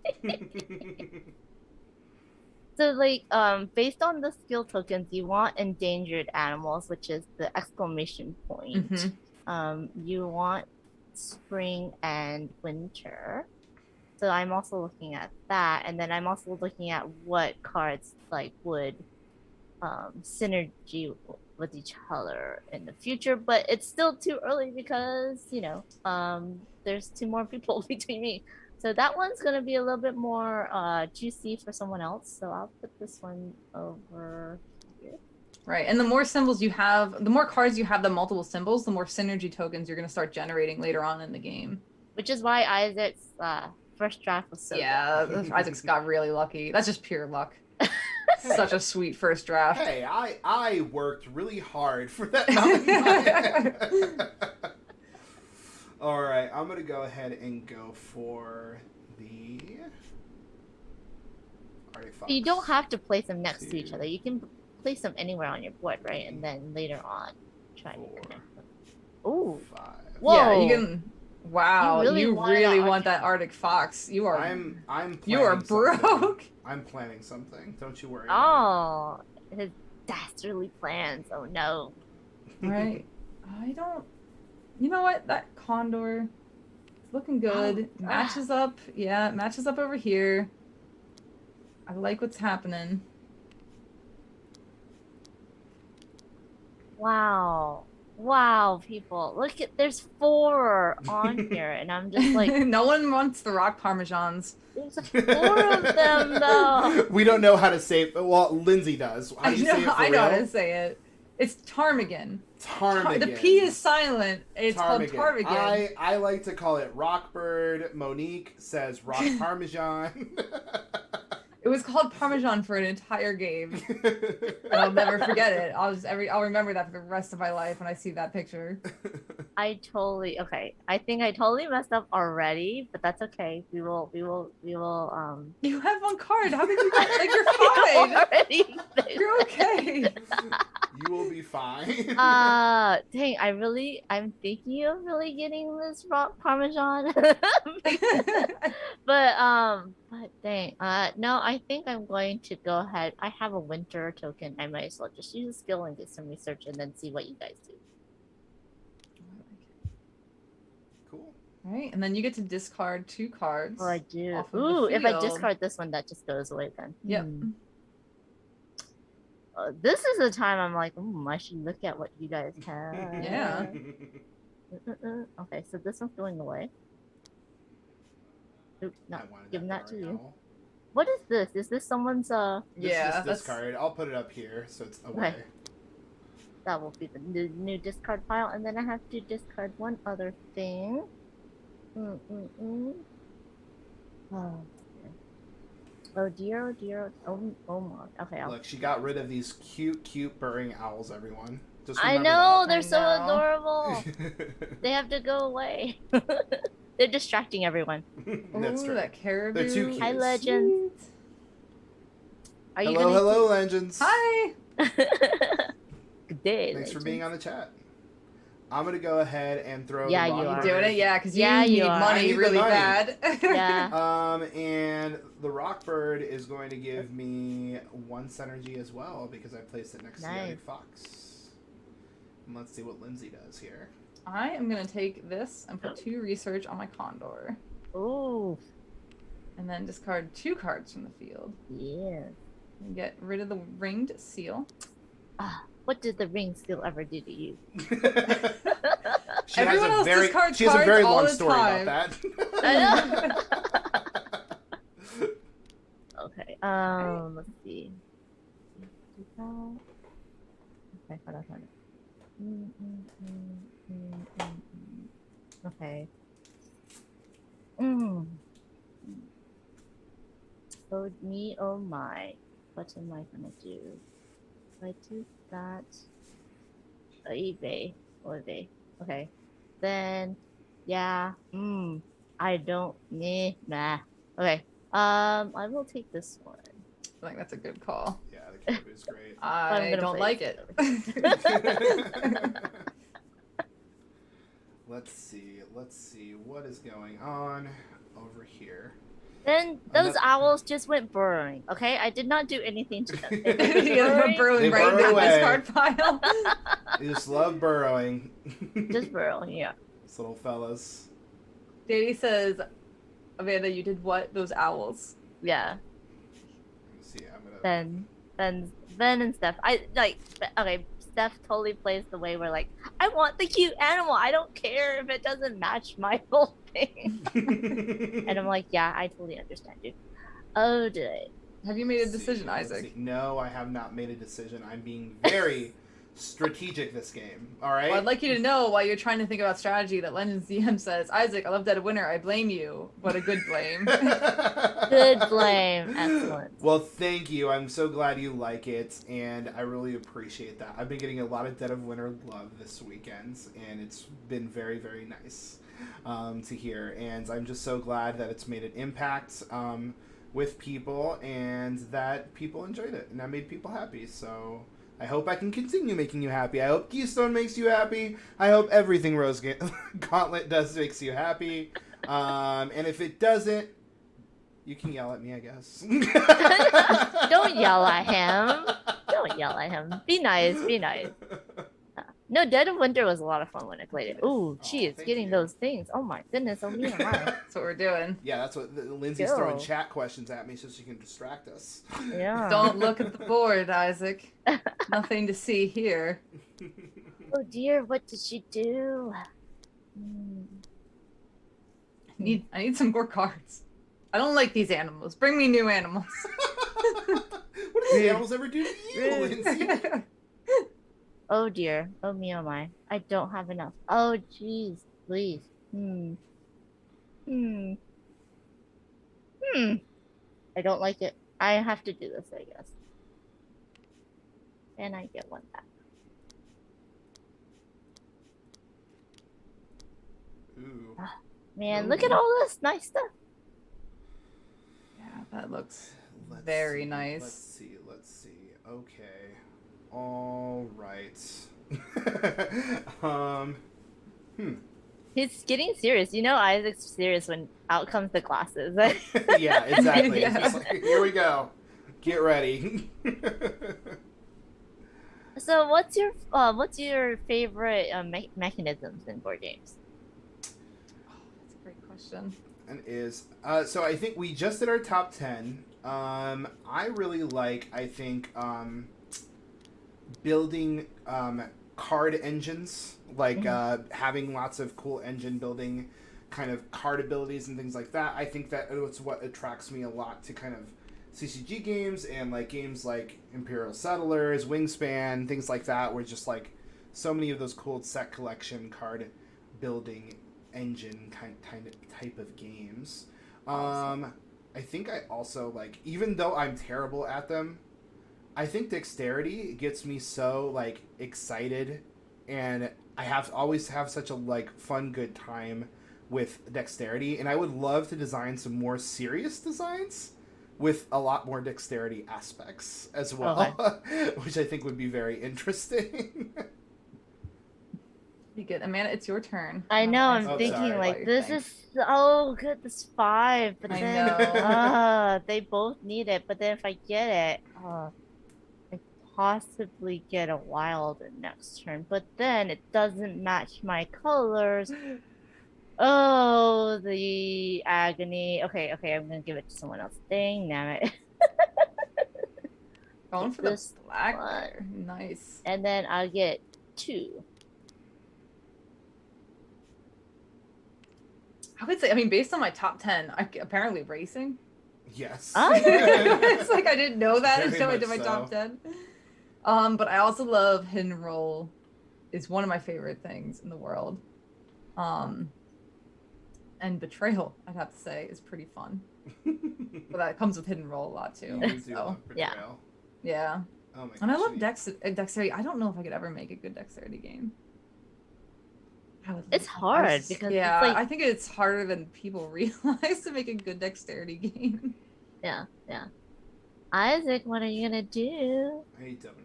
So like, based on the skill tokens, you want endangered animals, which is the exclamation point. Mhm. You want spring and winter. So I'm also looking at that, and then I'm also looking at what cards like would synergy with each other in the future. But it's still too early because there's 2 more people between me. So that one's gonna be a little bit more juicy for someone else. So I'll put this one over here. Right, and the more symbols you have, the more cards you have, the multiple symbols, the more synergy tokens you're gonna start generating later on in the game. Which is why Isaac's first draft was so Yeah, Isaac's got really lucky. That's just pure luck. Such a sweet first draft. Hey, I worked really hard for that mountain lion. All right, I'm going to go ahead and go for the artifact. You don't have to place them next to each other. You can place them anywhere on your board, right? And then later on, try to 4, connect them. Ooh, 5. whoa! Yeah, you can. Wow, You really you want really that want that Arctic fox. You are I'm you are planning something. broke. I'm planning something. Don't you worry. about Oh, his dastardly plans. Oh no. it. Right. I don't. You know what? That condor, it's looking good. Oh, Matches up. Yeah, it matches up over here. I like what's happening. Wow. Wow, people. Look at there's 4 on here and I'm just like No one wants the rock parmesans. there's 4 of them though. We don't know how to say it. Well, Lindsay does. How do you say it for I know how real? to say it. It's ptarmigan. Ptarmigan. The P is silent. It's called ptarmigan. I like to call it Rockbird. Monique says rock parmesan. It was called Parmesan for an entire game. And I'll never forget it. I'll remember that for the rest of my life when I see that picture. I think I totally messed up already, but that's okay. We will You have one card. How did you get like you're fine? already You're okay. You will be fine. Dang, I'm thinking of really getting this rock parmesan. But dang, no, I think I'm going to go ahead. I have a winter token. I might as well just use a skill and get some research and then see what you guys do. Cool. Right, and then you get to discard 2 cards. Oh, I do. off of the Ooh, if I field. discard this one, that just goes away then. Yep. This is the time I'm like, I should look at what you guys have. Yeah. Okay, so this one's going away. Oop, no, I wanted giving that to barring you. owl. What is this? Is this someone's This Yeah, is that's discard. I'll put it up here so it's away. Okay. That will be the new discard pile, and then I have to discard one other thing. Oh dear, oh dear, oh my. Okay, Look, she got rid of these cute burrowing owls, everyone. Just I remember know, they're I so know. adorable. that. They have to go away. They're distracting everyone. That's Ooh, true. that caribou. They're too cute. Hi, Legend. Sweet. Are you Hello, legends. Hi. Good day. Thanks for Legend. being on the chat. I'm gonna go ahead and throw. Yeah, the you Rocky are. You doing it? Yeah, because you Yeah, you need are. I money need the really money. bad. Yeah. And the Rockbird is going to give me 1 synergy as well because I placed it next to the Nice. Arctic Fox. And let's see what Lindsay does here. I am gonna take this and put 2 research on my condor, Ooh, and then discard 2 cards from the field. yeah. And get rid of the ringed seal. What did the ring still ever do to you? She Everyone else discards she has a cards very all long the story time. about I that. know. Okay. Let's see. Okay, hold on. Okay. Oh me, oh my. What am I gonna do? If I do that. eBay. Okay. Then, yeah. I don't. Nah. Okay. I will take this one. I think that's a good call. Yeah, the caribou is great. I gonna don't play like this it. Let's see what is going on over here. Then those Another- owls just went burrowing. Okay, I did not do anything to them. They went Yeah, burrowing, burrowing They right in burrow that away. discard pile. They just love burrowing. just burrowing. Yeah. These little fellas. Daddy says, Amanda, you did what? Those owls. Yeah. Let's see, I'm gonna. Ben and Steph. Okay. Steph totally plays the way where like I want the cute animal. I don't care if it doesn't match my whole thing. And I'm like, yeah, I totally understand you. Oh, did I? Have you made a Let's see, decision, let's Isaac? see. No, I have not made a decision. I'm being very strategic this game. All right. Well, I'd like you to know while you're trying to think about strategy that Legends DM says, Isaac, I love Dead of Winter. I blame you, but a good blame. Good blame. Excellent. Well, thank you. I'm so glad you like it, and I really appreciate that. I've been getting a lot of Dead of Winter love this weekend, and it's been very, very nice to hear. And I'm just so glad that it's made an impact with people, and that people enjoyed it, and I made people happy. So I hope I can continue making you happy. I hope Keystone makes you happy. I hope everything Gauntlet does makes you happy. And if it doesn't, you can yell at me, I guess. Don't yell at him. Don't yell at him. Be nice. Be nice. No, Dead of Winter was a lot of fun when I played it. Ooh, gee, it's thank getting you. those things. Oh my goodness. Oh me, my. That's what we're doing. Yeah, that's what Lindsay's Go. throwing chat questions at me so she can distract us. Yeah. Don't look at the board, Isaac. Nothing to see here. Oh dear, what did she do? Hmm. I need some more cards. I don't like these animals. Bring me new animals. What did the animals ever do to you, Lindsay? Oh dear. Oh me, oh my. I don't have enough. Oh jeez, please. I don't like it. I have to do this, I guess. And I get one back. Ooh. Man, Ooh. look at all this nice stuff. Yeah, that looks Let's very see, nice. Let's see. Okay. All right. He's getting serious. You know Isaac's serious when out comes the glasses. Yeah, exactly. Yeah. It's just like, here we go. Get ready. So what's your favorite mechanisms in board games? That's a great question. And so I think we just did our top 10. I really like, I think, building card engines, like having lots of cool engine building kind of card abilities and things like that. I think that it's what attracts me a lot to kind of CCG games and like games like Imperial Settlers, Wingspan, things like that, where just like so many of those cool set collection card building engine type of games. Awesome. I think I also like, even though I'm terrible at them, I think dexterity gets me so like excited, and I always have such a like fun good time with dexterity, and I would love to design some more serious designs with a lot more dexterity aspects as well, okay. Which I think would be very interesting. Be good. Amanda, it's your turn. I know, I'm Oh, thinking sorry. like this is so good, this 5, but I then know. they both need it, but then if I get it, I possibly get a wild next turn, but then it doesn't match my colors. Oh, the agony. Okay, I'm gonna give it to someone else. Dang, damn it. Going for This the black one. there. Nice. And then I'll get 2. I would say, I mean, based on my top 10, apparently racing. Yes. Oh. It's like I didn't know that Very until I much did my so. top 10. But I also love hidden roll. It's one of my favorite things in the world. And betrayal, I'd have to say, is pretty fun. But that comes with hidden roll a lot too. You do So, love yeah. Betrayal. yeah. Oh my And I gosh, love dexterity. I don't know if I could ever make a good dexterity game. It's hard because yeah, it's like I think it's harder than people realize to make a good dexterity game. yeah. Isaac, what are you gonna do? I don't know.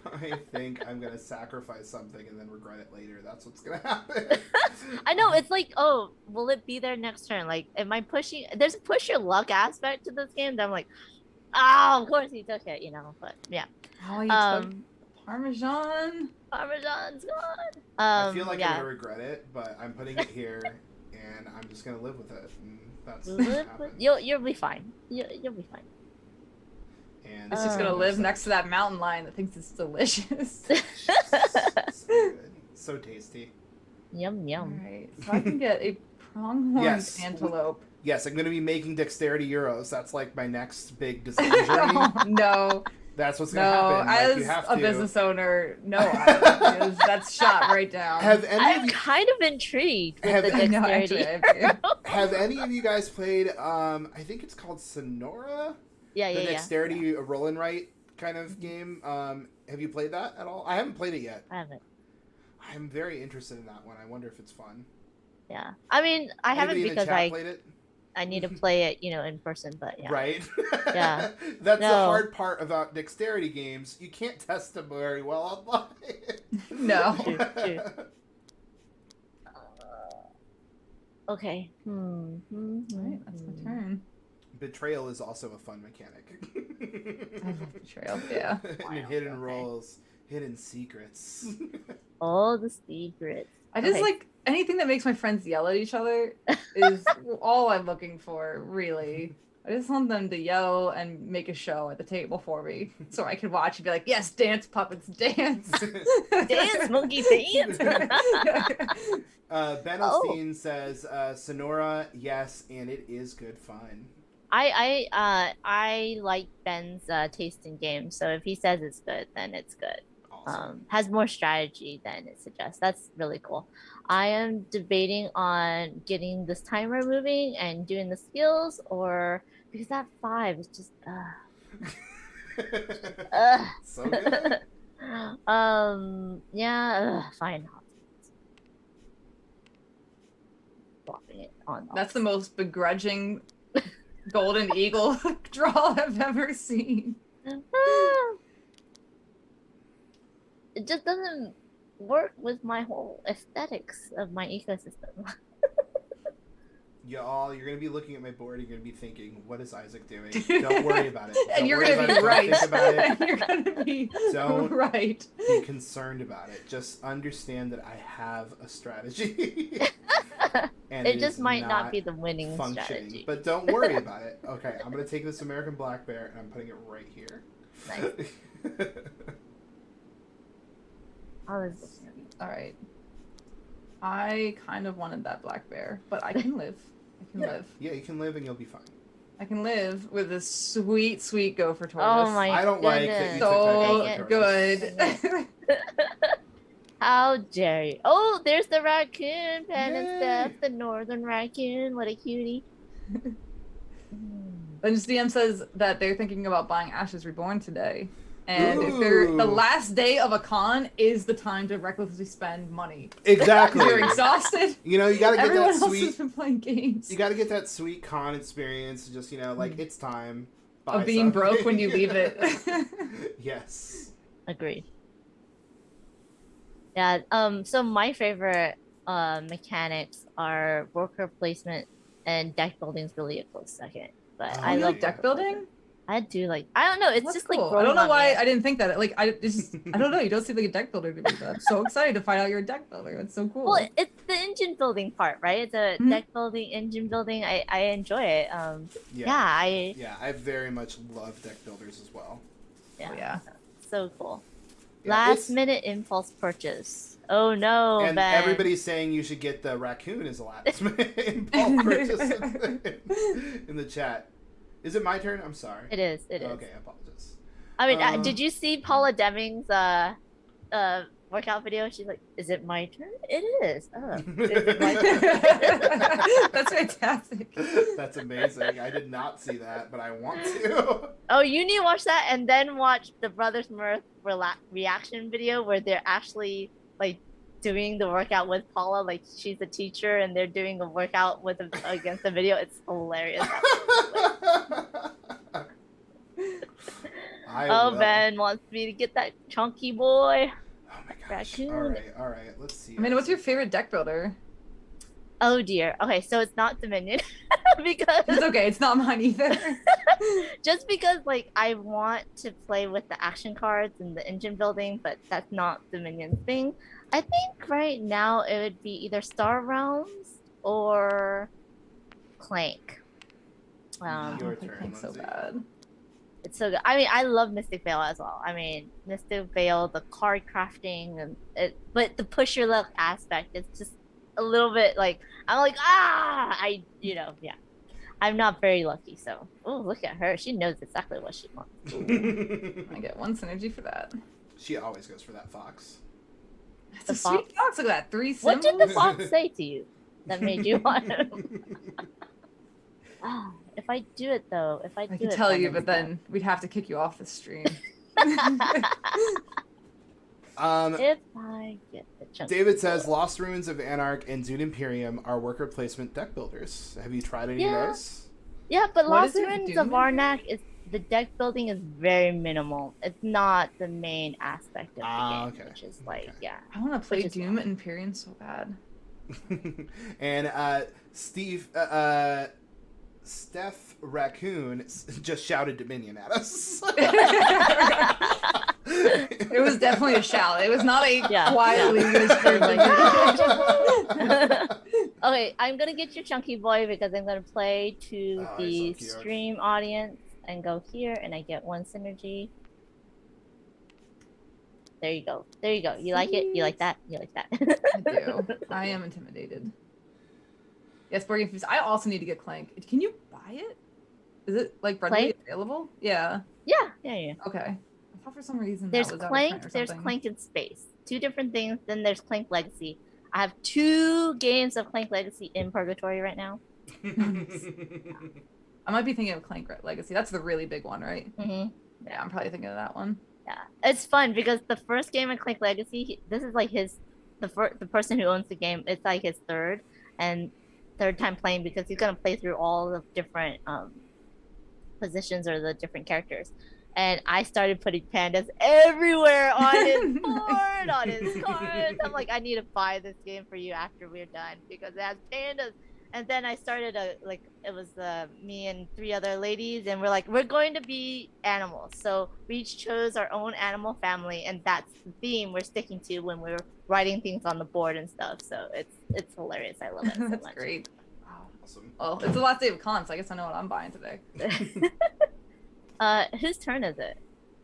I think I'm gonna sacrifice something and then regret it later. That's what's gonna happen. I know, it's like, oh, will it be there next turn? Like, am I pushing? There's a push your luck aspect to this game that I'm like, oh, of course he took it, but yeah. Oh, you took Parmesan. Parmesan's gone. I feel like I'm yeah. gonna regret it, but I'm putting it here, and I'm just gonna live with it. And that's You'll be fine. You'll be fine. And It's just gonna live next to that mountain lion that thinks it's delicious. So good, so tasty. Yum yum. Alright, so I can get a pronghorn Yes. antelope. Yes, I'm gonna be making dexterity euros. That's like my next big design journey. No, That's what's gonna happen. Like, as you have a to. business owner, no, that's shot right down. Have any I'm of you? kind of intrigued with Have- the I know, dexterity. actually, I do. Have any of you guys played? I think it's called Sonora. Yeah. The dexterity roll and write kind of game. Have you played that at all? I haven't played it yet. I haven't. I'm very interested in that one. I wonder if it's fun. Yeah. I mean, I haven't Anybody in the because chat I played it. I need to play it, in person. But yeah. Right? Yeah. That's the No. hard part about dexterity games. You can't test them very well online. No. True. Okay. All right, that's my turn. Betrayal is also a fun mechanic. I love betrayal. Yeah. And hidden roles, hidden secrets. All the secrets. I just Okay. like anything that makes my friends yell at each other is all I'm looking for, really. I just want them to yell and make a show at the table for me so I can watch and be like, yes, dance, puppets, dance. Dance, monkey, dance. Ben Osteen says, Sonora, yes, and it is good fun. I like Ben's taste in games, so if he says it's good, then it's good. Awesome. Has more strategy than it suggests. That's really cool. I am debating on getting this timer moving and doing the skills, or because that 5 is just So good. fine. Dropping it on. That's the most begrudging golden eagle draw I've ever seen. It just doesn't work with my whole aesthetics of my ecosystem. Y'all, you're going to be looking at my board and you're going to be thinking, what is Isaac doing? Don't worry about it. And Don't you're worry going to about be it. right. Don't think about it. You're going to be Don't right. be concerned about it. Just understand that I have a strategy. And It just is might not be the winning functioning. strategy. But don't worry about it. Okay, I'm going to take this American black bear and I'm putting it right here. Nice. I was listening. All right. I kind of wanted that black bear, but I can live. I can live. Yeah, you can live and you'll be fine. I can live with a sweet, sweet gopher tortoise. Oh my I don't like that you goodness. took that So gopher tortoise. good. How dare you? Oh, there's the raccoon, Pen and Yay. Steph, the northern raccoon. What a cutie. Dungeons DM says that they're thinking about buying Ashes Reborn today. And if they're Ooh. the last day of a con is the time to recklessly spend money. Exactly. You're exhausted. You know, you gotta get Everyone that else has sweet. been playing games. You gotta get that sweet con experience. Just like it's time. Buy Of being broke something. when you leave it. Yes. Agreed. Yeah, so my favorite mechanics are worker placement, and deck building is really a close second. But Oh, I You love like deck building? I do like. I don't know. It's That's just cool. like. I growing don't know on why me. I didn't think that. Like I don't know. You don't seem like a deck builder to me. But I'm so excited to find out you're a deck builder. That's so cool. Well, it's the engine building part, right? It's a Mhm. deck building, engine building. I enjoy it. Yeah. Yeah, I very much love deck builders as well. Yeah. So cool. Yeah, Last it's- minute impulse purchase. Oh no, and Ben. everybody's saying you should get the raccoon as a last minute impulse purchase in the chat. Is it my turn? I'm sorry. It is. It is. Okay, I apologize. I mean, did you see Paula Deming's workout video? She's like, "Is it my turn? It is. Oh, is it my turn?" That's fantastic. That's amazing. I did not see that, but I want to. Oh, you need to watch that and then watch the Brothers Mirth reaction video where they're actually like doing the workout with Paula. Like she's a teacher and they're doing a workout with against the video. It's hilarious. I will. Ben wants me to get that chunky boy. Oh my gosh. Raccoon. All right. Let's see. I mean, what's your favorite deck builder? Oh dear. Okay, so it's not Dominion because It's okay. It's not mine either. just because like I want to play with the action cards and the engine building, but that's not Dominion's thing. I think right now it would be either Star Realms or Clank. Your I turn, think so Lindsay. bad. It's so good. I mean, I love Mystic Veil as well. I mean, Mystic Veil, the card crafting, and but the push your luck aspect is just a little bit like I'm like yeah. I'm not very lucky, so oh look at her. She knows exactly what she wants. I get 1 synergy for that. She always goes for that fox. That's The a sweet fox. Look at that. 3 What symbols. did the fox say to you that made you want to? If I do it though, if I I do could it, tell you, it's but then we'd have to kick you off the stream. if I get the David says Lost Ruins of Anarch and Dune Imperium are worker placement deck builders. Have you tried any of those? Yeah, but What Lost is it? Ruins of Arnak is the deck building is very minimal. It's not the main aspect of the game, Okay. which is like I want to play Which is Doom and Imperium so bad. And Steph Raccoon just shouted Dominion at us. It was definitely a shout. It was not a quietly whispered like. Okay, I'm gonna get you Chunky Boy because I'm gonna play to the so cute. stream audience and go here, and I get 1 synergy. There you go. There you go. You like it? You like that? You like that? I do. I am intimidated. Yes, Board Game Fuse. I also need to get Clank. Can you buy it? Is it like readily available? Yeah. Yeah. Okay. I thought for some reason There's that was Clank. out of print or There's something. Clank in Space. 2 different things. Then there's Clank Legacy. I have 2 games of Clank Legacy in purgatory right now. I might be thinking of Clank Legacy. That's the really big one, right? Mm-hmm. Yeah, I'm probably thinking of that one. Yeah, it's fun because the first game in Clank Legacy, this is like the person who owns the game. It's like his third time playing because he's gonna play through all the different positions or the different characters. And I started putting pandas everywhere on his board, on his cards. I'm like, I need to buy this game for you after we're done because it has pandas. And then I started it was me and 3 other ladies, and we're like, we're going to be animals. So we each chose our own animal family, and that's the theme we're sticking to when we're writing things on the board and stuff. So it's hilarious. I love it so That's much. great. Awesome. Well, it's the last day of cons, so I guess I know what I'm buying today. Whose turn is it?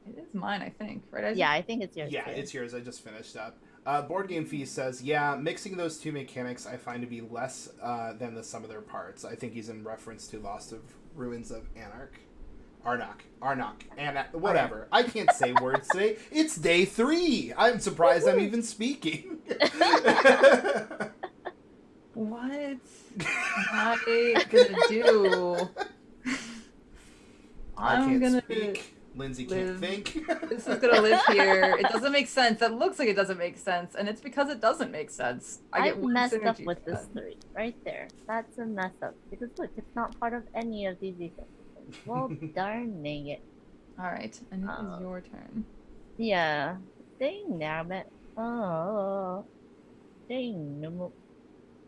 It is mine, I think. Right? Isaac? Yeah, I think it's yours. Yeah, too. it's yours. I just finished up. Board Game Feast says, mixing those 2 mechanics I find to be less than the sum of their parts. I think he's in reference to Lost of Ruins of Arnak, whatever. I can't say words today. It's day 3. I'm surprised I'm even speaking. What am I gonna do? I can't gonna speak. Lindsay can't think. This is gonna live here. It doesn't make sense. That looks like it doesn't make sense, and it's because it doesn't make sense. I one messed up synergy with for this that. 3 right there. That's a mess up because look, it's not part of any of these ecosystems. Well, darning it. All right, and it is your turn. Yeah. Dang nabbit. Oh. Dang no.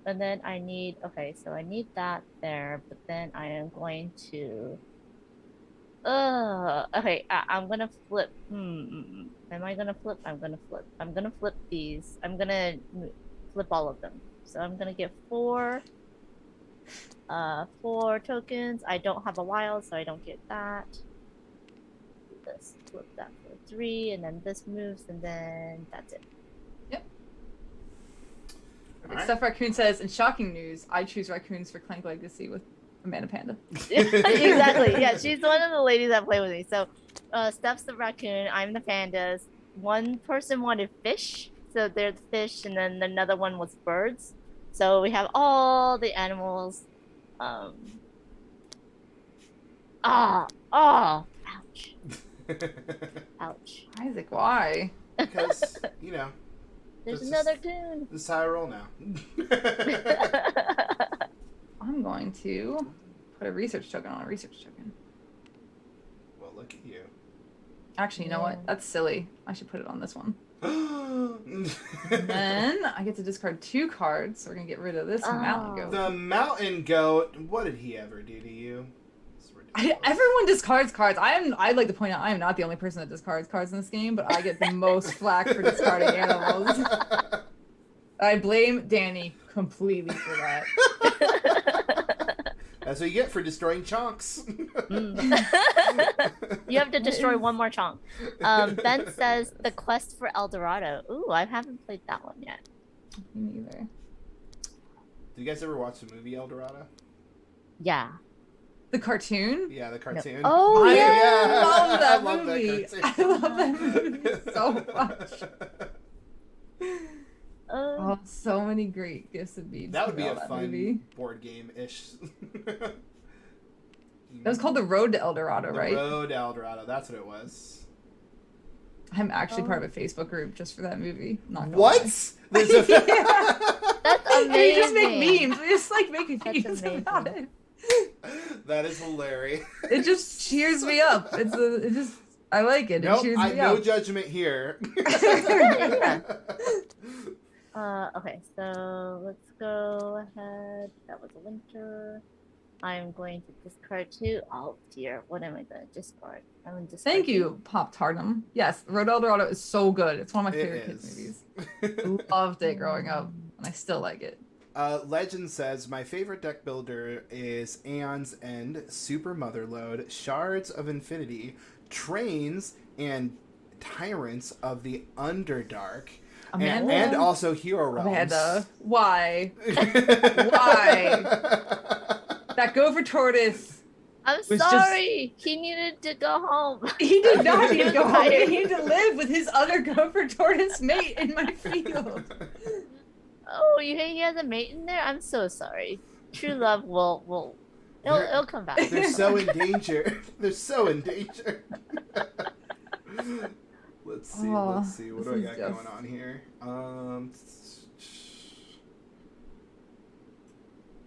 And then I need so I need that there, but then I am going to okay, I'm gonna flip. Am I gonna flip? I'm gonna flip. I'm gonna flip these. I'm gonna flip all of them. So I'm gonna get 4 tokens. I don't have a wild, so I don't get that. Do this, flip that for 3, and then this moves, and then that's it. Yep. All right. Steph Raccoon says, in shocking news, I choose raccoons for Clank Legacy with Amanda Panda. Exactly. Yeah, she's one of the ladies that play with me. So, Steph's the raccoon. I'm the pandas. One person wanted fish, so there's fish, and then another one was birds. So we have all the animals. Ouch. Ouch. Isaac, why? Because, There's This is- another coon. this is how I roll now. I'm going to put a research token on a research token. Well, look at you. Actually, you know what? Yeah. That's silly. I should put it on this one. The Then I get to discard 2 cards, so we're gonna get rid of this mountain goat. mountain goat. What did he ever do to you? It's ridiculous. Everyone discards cards. I'd like to point out I am not the only person that discards cards in this game, but I get the most flack for discarding animals. I blame Danny completely for that. That's what you get for destroying chunks. You have to destroy one more chunk. Ben says the quest for El Dorado. Ooh, I haven't played that one yet. Me neither. Did you guys ever watch the movie El Dorado? Yeah. The cartoon? Yeah, the cartoon. Oh, I yeah. love that I love movie. cartoon. I love that movie so much. Oh, so many great gifts and beads. That would be a that fun movie. board game-ish. That was called The Road to El Dorado, The right? Road to El Dorado. That's what it was. I'm actually part of a Facebook group just for that movie. Not gonna What? lie. There's a That's amazing. We just make memes. We just like make That's memes about amazing. it. That is hilarious. It just cheers me up. I like it. It Nope, cheers me no up. judgment here. Okay, so let's go ahead. That was a winter. I'm going to discard 2. Oh dear, what am I going to discard? I'm going to discard Thank 2. you, Pop Tarnum. Yes, Road Eldorado is so good. It's one of my It favorite kids is. movies. Loved it growing up, and I still like it. Legend says, my favorite deck builder is Aeon's End, Super Motherlode, Shards of Infinity, Trains, and Tyrants of the Underdark. Amanda? And also Hero Realms. Amanda, why? Why? That Gopher Tortoise. I'm was sorry. He needed to go home. He did not need to go home. Tired. He needed to live with his other Gopher Tortoise mate in my field. Oh, you think he has a mate in there? I'm so sorry. True love it'll come back. They're so in danger. They're so in danger. Let's see. What do I got going on here?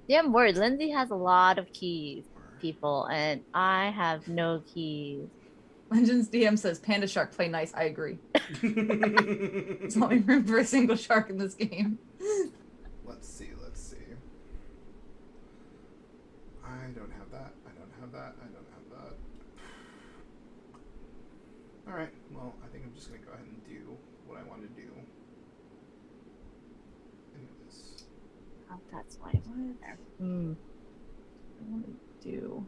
Yeah, I'm worried. Lindsay has a lot of keys, people, and I have no keys. Legends DM says, Panda Shark, play nice. I agree. There's only room for a single shark in this game. Let's see. I don't have that. Alright, well, I think I'm just going to go ahead and do what I want to do. Anyways. Oh, that's why. What? Hmm. I want to do.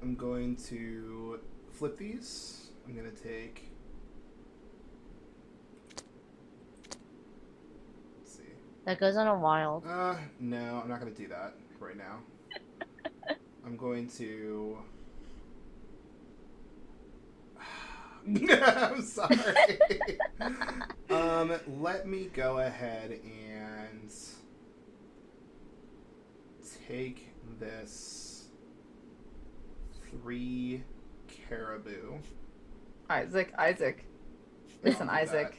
I'm going to flip these. I'm going to take... Let's see. That goes on a wild. No, I'm not going to do that right now. I'm going to... I'm sorry. Let me go ahead and take this 3 caribou. Isaac. Listen, Isaac.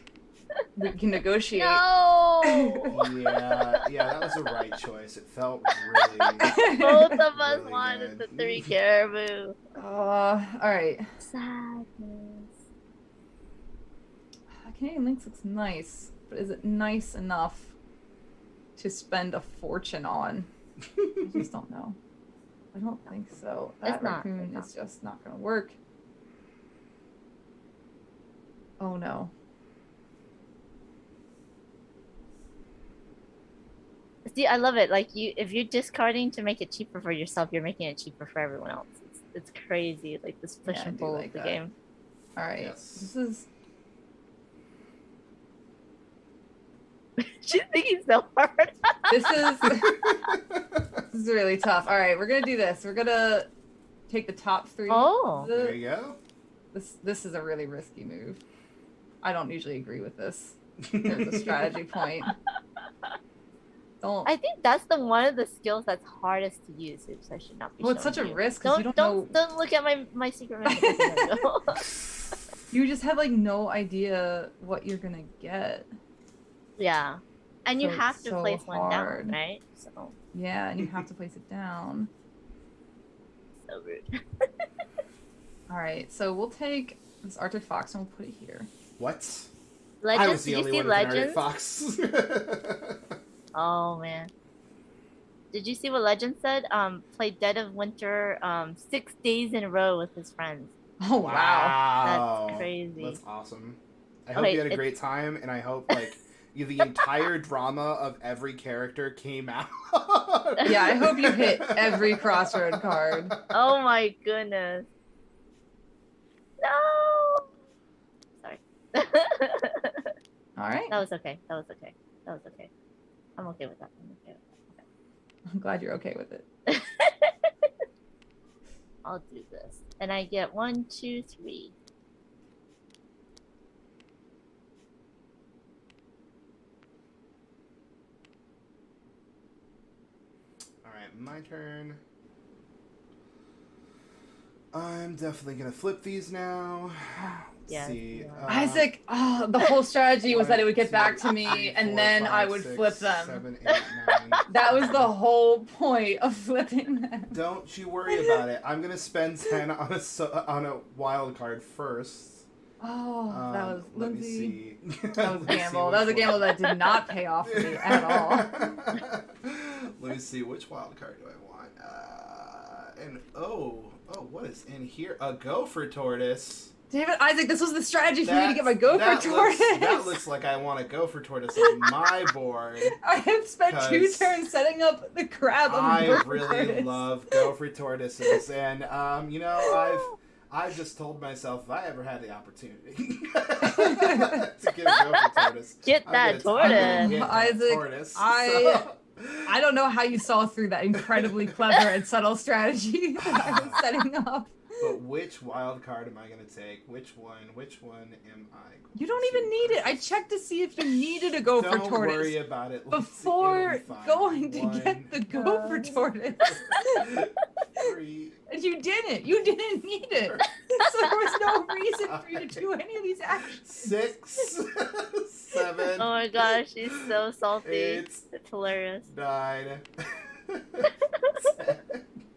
We can negotiate. No! Yeah, that was the right choice. It felt really... Both of us really wanted good. the 3 caribou. Alright. Sadness. Canadian Lynx looks nice, but is it nice enough to spend a fortune on? I just don't know. I don't think so. That It's not. raccoon is just not going to work. Oh no. See, I love it. Like if you're discarding to make it cheaper for yourself, you're making it cheaper for everyone else. It's crazy. Like this push Yeah, I and do pull like of the that. game. Alright. Yes. This is... She's thinking so hard. This is really tough. Alright, we're going to do this. We're going to take the top 3. Oh. There you go. This is a really risky move. I don't usually agree with this. There's a strategy point. Don't. I think that's one of the skills that's hardest to use, which I should not be. Well, it's showing such a you. risk because you don't know. Don't look at my secret message. You just have like no idea what you're gonna get. Yeah, and you So have it's to so place one hard. down, right? So Yeah, and you have to place it down. rude. All right, so we'll take this Arctic Fox and we'll put it here. What? Legends? I was the Did you only see one with an Arctic Legends? Fox. Oh man. Did you see what Legend said? Played Dead of Winter 6 days in a row with his friends. Oh wow. That's crazy. That's awesome. I hope Wait, you had a it's- great time, and I hope like the entire drama of every character came out. Yeah, I hope you hit every crossroad card. Oh my goodness. No. Sorry. All right. That was okay. I'm okay with that. I'm glad you're okay with it. I'll do this. And I get 1, 2, 3. All right, my turn. I'm definitely gonna flip these now. Let's Yes, see. you Isaac, the whole strategy was that it would get back to 1, 2, me, 3, and 4, then 5, I would 6, flip them. 7, 8, 9. That was the whole point of flipping them. Don't you worry about it. I'm gonna spend 10 on a wild card first. Oh, that was Let me Lindsay. see. That was a Let me see gamble. That was a which gamble one. that did not pay off for me at all. Let me see, which wild card do I want? What is in here? A gopher tortoise. David, Isaac, this was the strategy for me to get my gopher tortoise. That looks like I want a gopher tortoise on my board. I have spent 2 'Cause turns setting up the crab of a I gopher really tortoise. love gopher tortoises, and I've just told myself if I ever had the opportunity to get a gopher tortois, Get I'm that gonna tortoise. get that Isaac, tortoise. I don't know how you saw through that incredibly clever and subtle strategy that I was setting up. But which wild card am I going to take? Which one am I going You don't even need it. I checked to see if you needed a gopher Don't tortoise worry about it. before It'll be fine. going to 1, get the gopher tortoise. 3, And you didn't. You didn't need it. So there was no reason for you to do any of these actions. 6, 7. Oh my gosh, she's so salty. 8, It's hilarious. 9.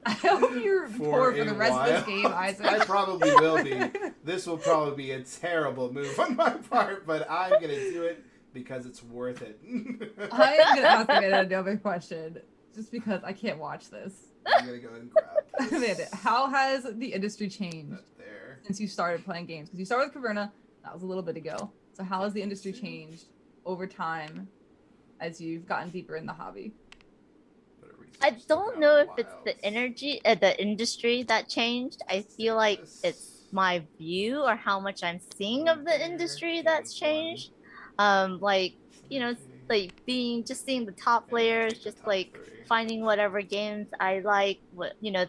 I hope you're poor for the in rest of this wild. game, Isaac. I probably will be. This will probably be a terrible move on my part, but I'm going to do it because it's worth it. I am going to ask Amanda another question, just because I can't watch this. I'm going to go and grab this. Amanda, how has the industry changed That there. since you started playing games? Because you started with Caverna, that was a little bit ago. So how has the industry changed over time as you've gotten deeper in the hobby? I don't know if it's the industry that changed. I feel like it's my view or how much I'm seeing of the industry that's changed. Like, seeing the top players, just like finding whatever games I like,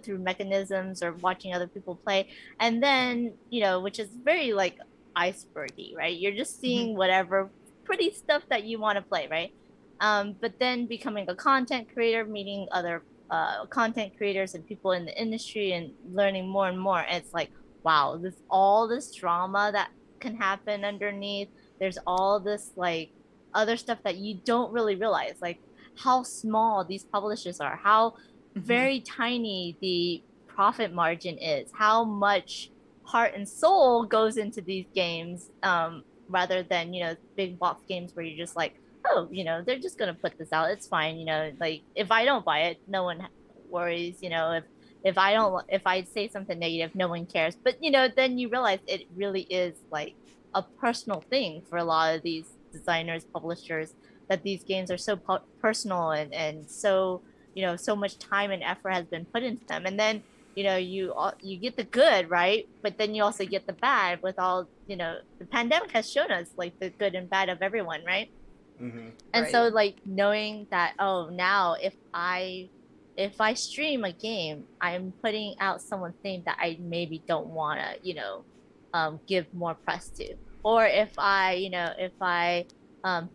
through mechanisms or watching other people play. And then, which is very like icebergy, right? You're just seeing whatever pretty stuff that you want to play, right? But then becoming a content creator, meeting other content creators and people in the industry and learning more and more. And it's like, wow, all this drama that can happen underneath. There's all this like other stuff that you don't really realize, like how small these publishers are, how very tiny the profit margin is, how much heart and soul goes into these games, rather than, big box games where you're just like, oh, they're just gonna put this out, it's fine, like if I don't buy it, no one worries, if I say something negative, no one cares. But then you realize it really is like a personal thing for a lot of these designers, publishers, that these games are so personal and so so much time and effort has been put into them. And then you get the good, right? But then you also get the bad with all, the pandemic has shown us like the good and bad of everyone, right? Mm-hmm. And so like knowing that, oh, now if I stream a game, I'm putting out something that I maybe don't want to give more press to. Or if I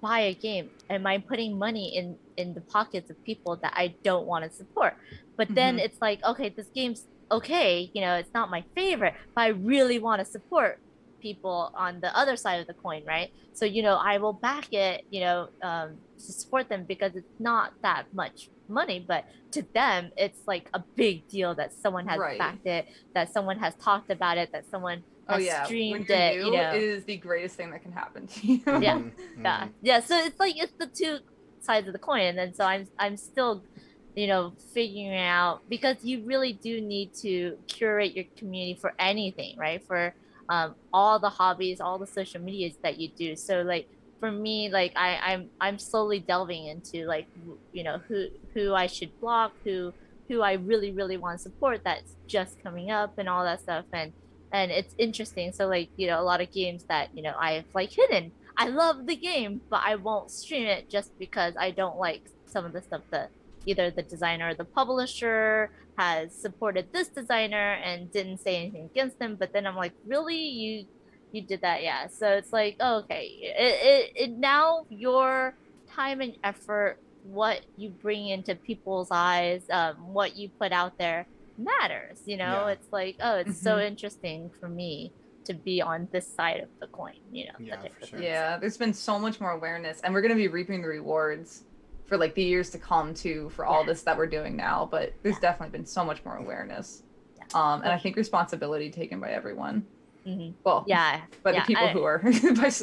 buy a game, am I putting money in the pockets of people that I don't want to support? But then it's like, okay, this game's okay, it's not my favorite, but I really want to support people on the other side of the coin, right? So I will back it, to support them because it's not that much money, but to them it's like a big deal that someone has backed it, that someone has talked about it, that someone has streamed when it. New, it is the greatest thing that can happen to you. Yeah. So it's like it's the two sides of the coin, and then so I'm still figuring out, because you really do need to curate your community for anything, right? For all the hobbies, all the social medias that you do. So like for me, like I'm slowly delving into like who I should block, who I really want to support that's just coming up and all that stuff. And it's interesting. So like a lot of games that I've like hidden. I love the game, but I won't stream it just because I don't like some of the stuff that either the designer or the publisher has supported this designer and didn't say anything against them. But then I'm like, really, you did that? Yeah. So it's like, oh, okay, it now your time and effort, what you bring into people's eyes, what you put out there matters. Yeah. It's like, oh, it's so interesting for me to be on this side of the coin. Yeah, that type for of sure. thing. Yeah, there's been so much more awareness, and we're going to be reaping the rewards for like the years to come too for all this that we're doing now. But there's definitely been so much more awareness, and I think responsibility taken by everyone. Mm-hmm. Well, by the people who are,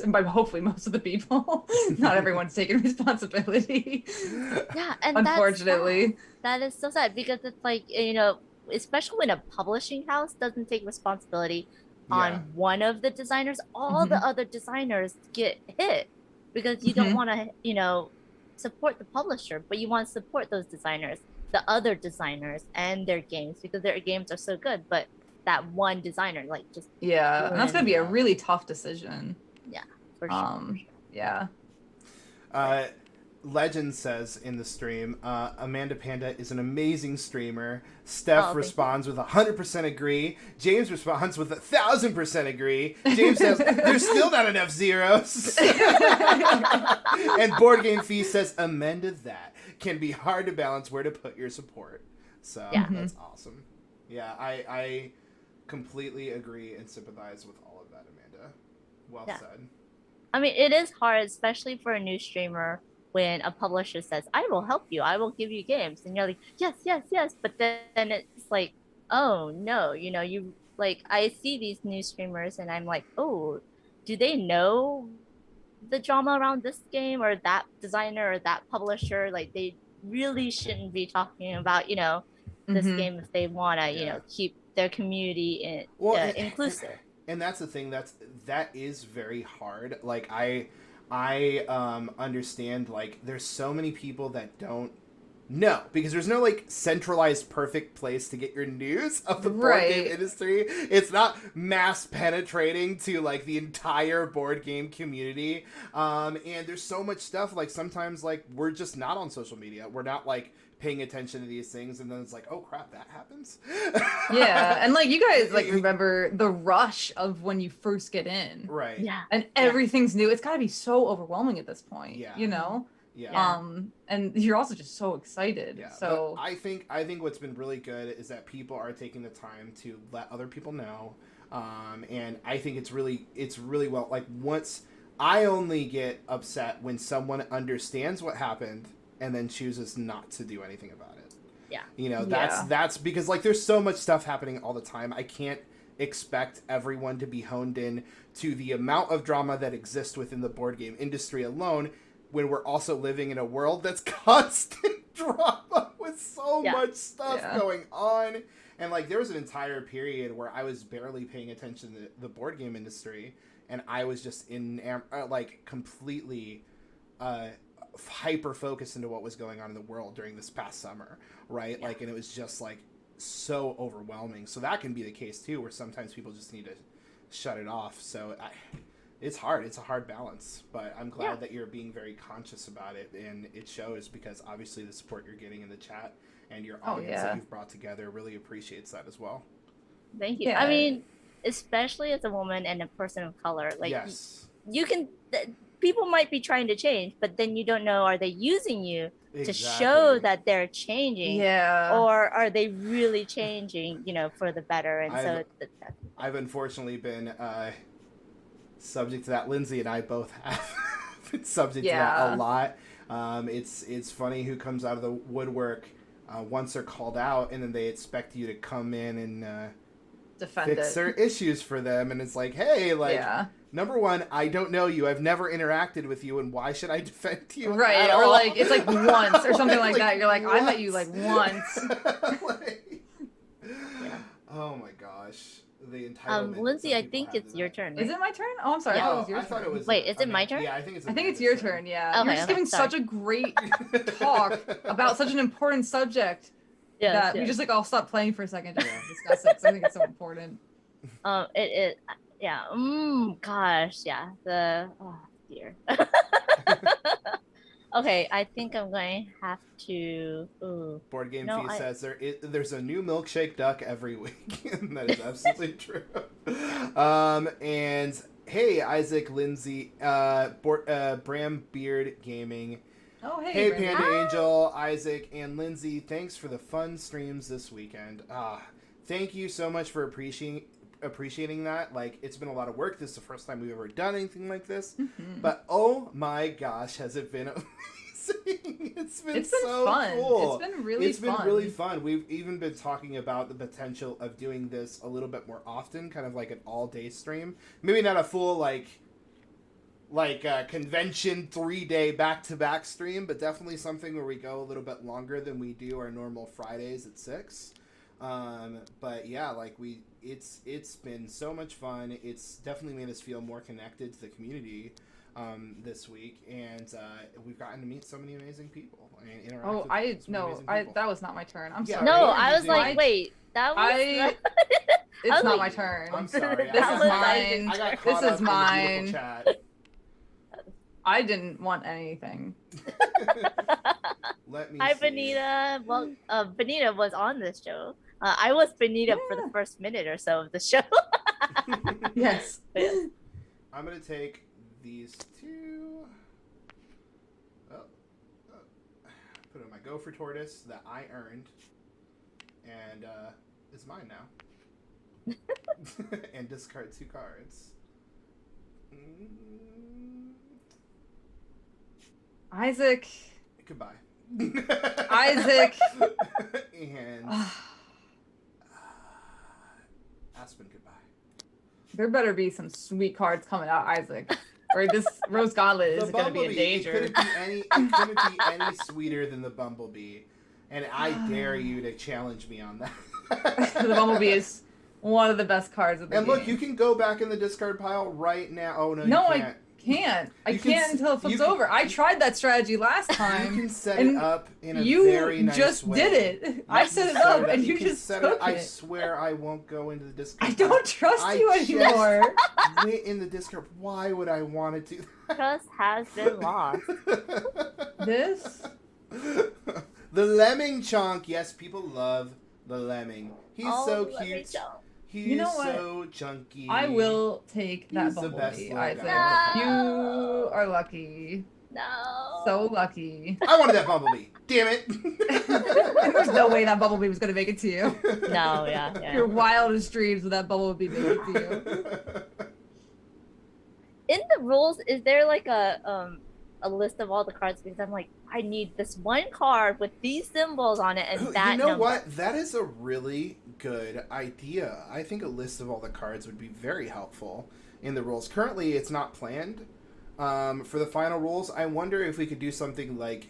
by hopefully most of the people. Not everyone's taking responsibility. Yeah, and unfortunately, that is so sad because it's like, especially when a publishing house doesn't take responsibility on one of the designers, all the other designers get hit because you don't want to, support the publisher, but you want to support those designers, the other designers and their games because their games are so good, but that one designer just and that's gonna be a really tough decision. Yeah, for sure. Yeah. Legend says in the stream, Amanda Panda is an amazing streamer. Steph responds with 100% agree. James responds with 1,000% agree. James says there's still not enough zeros. And Board Game Feast says amenda that can be hard to balance where to put your support. So that's awesome. Yeah, I completely agree and sympathize with all of that, Amanda. Well said. I mean, it is hard, especially for a new streamer, when a publisher says, I will help you, I will give you games. And you're like, yes, yes, yes. But then it's like, oh, no, you like, I see these new streamers and I'm like, oh, do they know the drama around this game or that designer or that publisher? Like, they really shouldn't be talking about, this game if they want to, keep their community inclusive. And that's the thing, that is very hard. Like, I understand, like, there's so many people that don't know, because there's no, like, centralized perfect place to get your news of the board game industry. It's not mass penetrating to, like, the entire board game community. And there's so much stuff, like, sometimes, like, we're just not on social media. We're not, like, paying attention to these things, and then it's like, oh crap, that happens. And like, you guys like remember the rush of when you first get in, right? And everything's new. It's got to be so overwhelming at this point, and you're also just so excited. So but I think what's been really good is that people are taking the time to let other people know, and I think it's really well, like, once I only get upset when someone understands what happened and then chooses not to do anything about it. That's because, like, there's so much stuff happening all the time. I can't expect everyone to be honed in to the amount of drama that exists within the board game industry alone, when we're also living in a world that's constant drama with so much stuff going on. And, like, there was an entire period where I was barely paying attention to the board game industry, and I was just completely hyper focused into what was going on in the world during this past summer, right? Like, and it was just, like, so overwhelming. So that can be the case too, where sometimes people just need to shut it off. So it's hard. It's a hard balance, but I'm glad that you're being very conscious about it, and it shows, because obviously the support you're getting in the chat and your audience that you've brought together really appreciates that as well. Thank you. I mean, especially as a woman and a person of color, like, you can people might be trying to change, but then you don't know, are they using you to show that they're changing, or are they really changing, for the better? And I've unfortunately been subject to that. Lindsay and I both have been subject to that a lot. It's funny who comes out of the woodwork once they're called out, and then they expect you to come in and fix their issues for them, and it's like, hey, like, number one, I don't know you. I've never interacted with you, and why should I defend you? Right, or like, it's like once or something like that. You're like, I met you like once. Oh my gosh. The entitlement. Lindsay, I think it's your turn. Is it my turn? Oh, I'm sorry. Yeah. I thought it was your turn. Wait, is it my turn? Yeah, I think it's your turn. Yeah. Okay, You're just giving such a great talk about such an important subject that we just like all stopped playing for a second to discuss it. So I think it's so important. It yeah. Gosh, yeah. Oh dear. Okay, I think I'm going to have to. Board Game Feast says there's a new milkshake duck every week, and that is absolutely true. And hey, Isaac, Lindsay, Bram Beard Gaming. Oh, hey, Hey, Brandon. Panda Hi. Angel, Isaac, and Lindsay. Thanks for the fun streams this weekend. Thank you so much for appreciating that. Like, it's been a lot of work. This is the first time we've ever done anything like this. Mhm. But oh my gosh, has it been amazing! It's been so fun. cool. It's been really It's been fun. really fun. We've even been talking about the potential of doing this a little bit more often, kind of like an all-day stream. Maybe not a full convention 3-day back-to-back stream, but definitely something where we go a little bit longer than we do our normal Fridays at 6. But yeah, it's been so much fun. It's definitely made us feel more connected to the community this week, and we've gotten to meet so many amazing people and interact with some amazing people. that was not my turn. I'm Yeah, sorry. No, what did I you was do? like, wait, that was. It's was not like- my turn. I'm sorry. This That is was mine. I got This caught up is in the mine. beautiful chat. I didn't want anything. Let me Hi, see. Benita. Well, Benita was on this show. I was Benita for the first minute or so of the show. Yes. But yeah. I'm gonna take these two. Put in my gopher tortoise that I earned, and it's mine now. And discard 2 cards. Isaac. Goodbye. Isaac. And Aspen, goodbye. There better be some sweet cards coming out, Isaac. Or this Rose Gauntlet is going to be in danger. It couldn't be any sweeter than the Bumblebee, and I dare you to challenge me on that. The Bumblebee is one of the best cards of the And game. look, you can go back in the discard pile right now. Oh no, No, you can't. I You can can't until it flips over. I tried that strategy last time. You can set and it up in a you very nice just way. did it. You I can set it set up and you can just set took I it. swear I won't go into the discard. I don't trust I you just- anymore. Went in the discard. Why would I want to do Trust has been lost. that? This? The Lemming Chonk. Yes, people love the Lemming. He's so let me cute. jump. He's You know what? so chunky. I will take that He's the best Bumblebee, little Isaac. guy. You are lucky. No. So lucky. I wanted that Bumblebee. Damn it. There's no way that Bumblebee was going to make it to you. No, yeah. Your wildest dreams of that Bumblebee making it to you. In the rules, is there like a list of all the cards? Because I'm like, I need this one card with these symbols on it and that You know number. what? That is a really good idea. I think a list of all the cards would be very helpful in the rules. Currently, it's not planned for the final rules. I wonder if we could do something like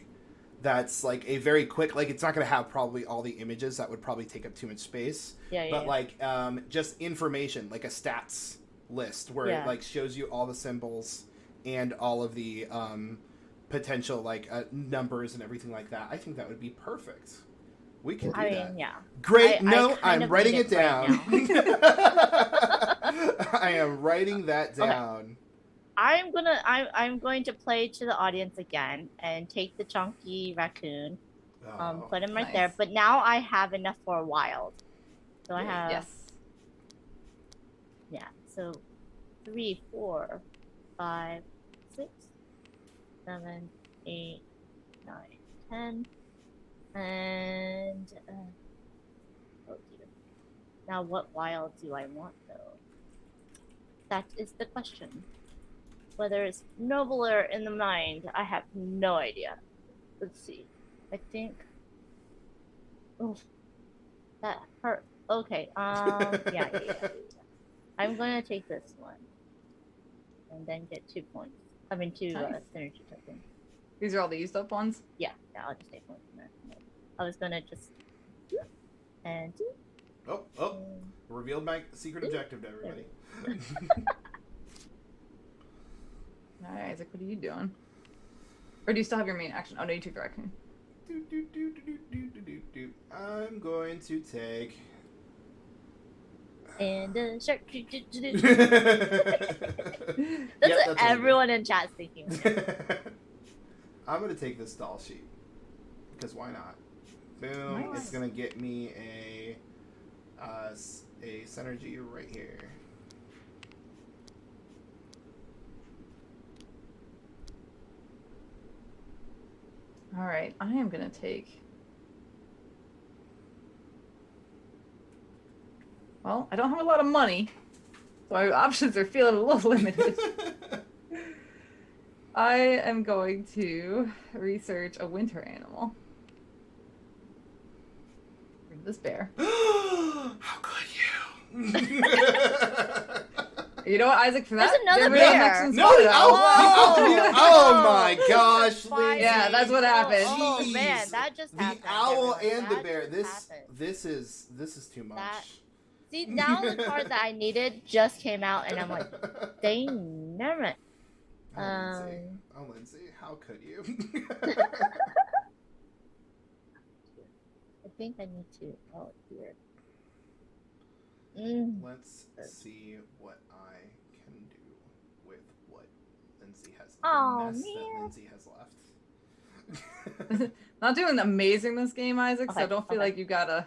that's like a very quick, like it's not going to have probably all the images. That would probably take up too much space. Yeah. But like just information, like a stats list where it like shows you all the symbols and all of the potential like numbers and everything like that. I think that would be perfect. We can do that. Yeah. Great. I I'm of writing need it down. right I am writing that down. I'm going to play to the audience again and take the chunky raccoon. Oh. Put him right nice. there. But now I have enough for a wild. So I have Yes. so 3, 4, 5, 6, 7, 8, 9, 10, and oh dear. Now what wild do I want though? That is the question. Whether it's nobler in the mind, I have no idea. Let's see. I think. Oh, that hurt. Okay. Yeah. I'm gonna take this one, and then get 2 points. I mean, 2 Nice. synergy tokens. These are all the used up ones? Yeah. I'll just take one from there. I was gonna just and Oh! Revealed my secret objective to everybody. Alright, Isaac, what are you doing? Or do you still have your main action? Oh no, you took the raccoon. I'm going to take. and shark. That's Yep, what everyone in chat's thinking. I'm gonna take this doll sheet because why not? Boom! Nice. It's gonna get me a synergy right here. All right, I am gonna take. Well, I don't have a lot of money, so my options are feeling a little limited. I am going to research a winter animal. This bear. How could you? You know what, Isaac? For that, There's another they're really bear. next one's No, photo. oh my gosh, Lindsay. Yeah, that's what happened. Oh Jeez. man, that just happened. The owl everyone. and the That bear. just happened. This is too much. See, now the card that I needed just came out, and I'm like, dang, never mind. Oh, Lindsay, how could you? I think I need to. Oh, here. Let's see what I can do with what Lindsay has. The Oh, mess man. that Lindsay has left. Not doing amazing this game, Isaac, so Okay, don't feel like you gotta.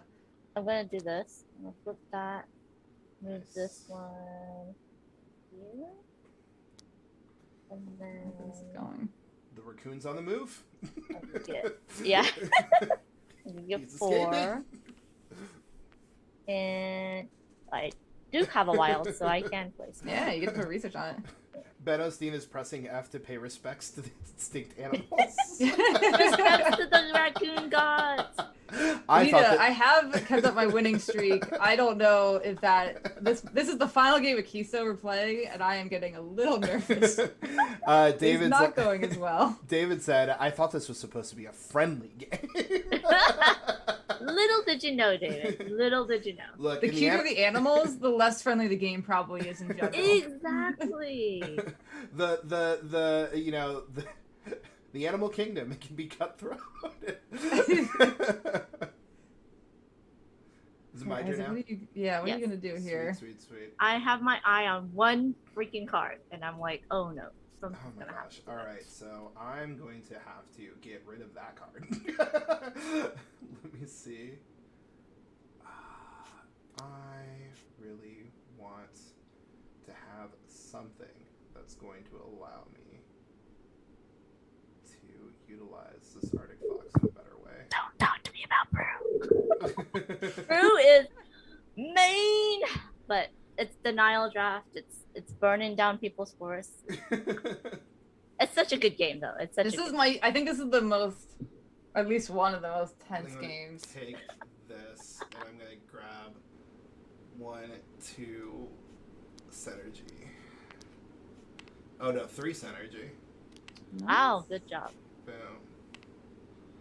I'm gonna do this. I'm gonna flip that. Move Nice. this one here. And then This is going. The raccoon's on the move. I get, yeah. You get He's 4. escaping. And I do have a wild, so I can place it. Yeah, you get to put research on it. Ben Osteen is pressing F to pay respects to the extinct animals. Respects to the raccoon gods. I have kept up my winning streak. I don't know if this is the final game of Keystone we're playing, and I am getting a little nervous. It's David's not going as well. David said, "I thought this was supposed to be a friendly game." Little did you know, David. Little did you know. Look, The in cuter the animals, the less friendly the game probably is in general. Exactly. the you know the animal kingdom, it can be cutthroat. Is it my turn Isaac, now? what are you gonna do here? Sweet. I have my eye on one freaking card, and I'm like, oh no, Oh something's my gonna happen. gosh. All right, so I'm going to have to get rid of that card. Let me see. I really want to have something that's going to allow me to utilize this Arctic Fox in a better way. Don't talk to me about Brew. Brew is main, but it's denial draft. It's burning down people's forests. It's such a good game, though. It's such. I think this is the most, at least one of the most tense I'm gonna games. Take this, and I'm gonna grab 1, 2 synergy. Oh no, 3 synergy. Wow, good job. Boom.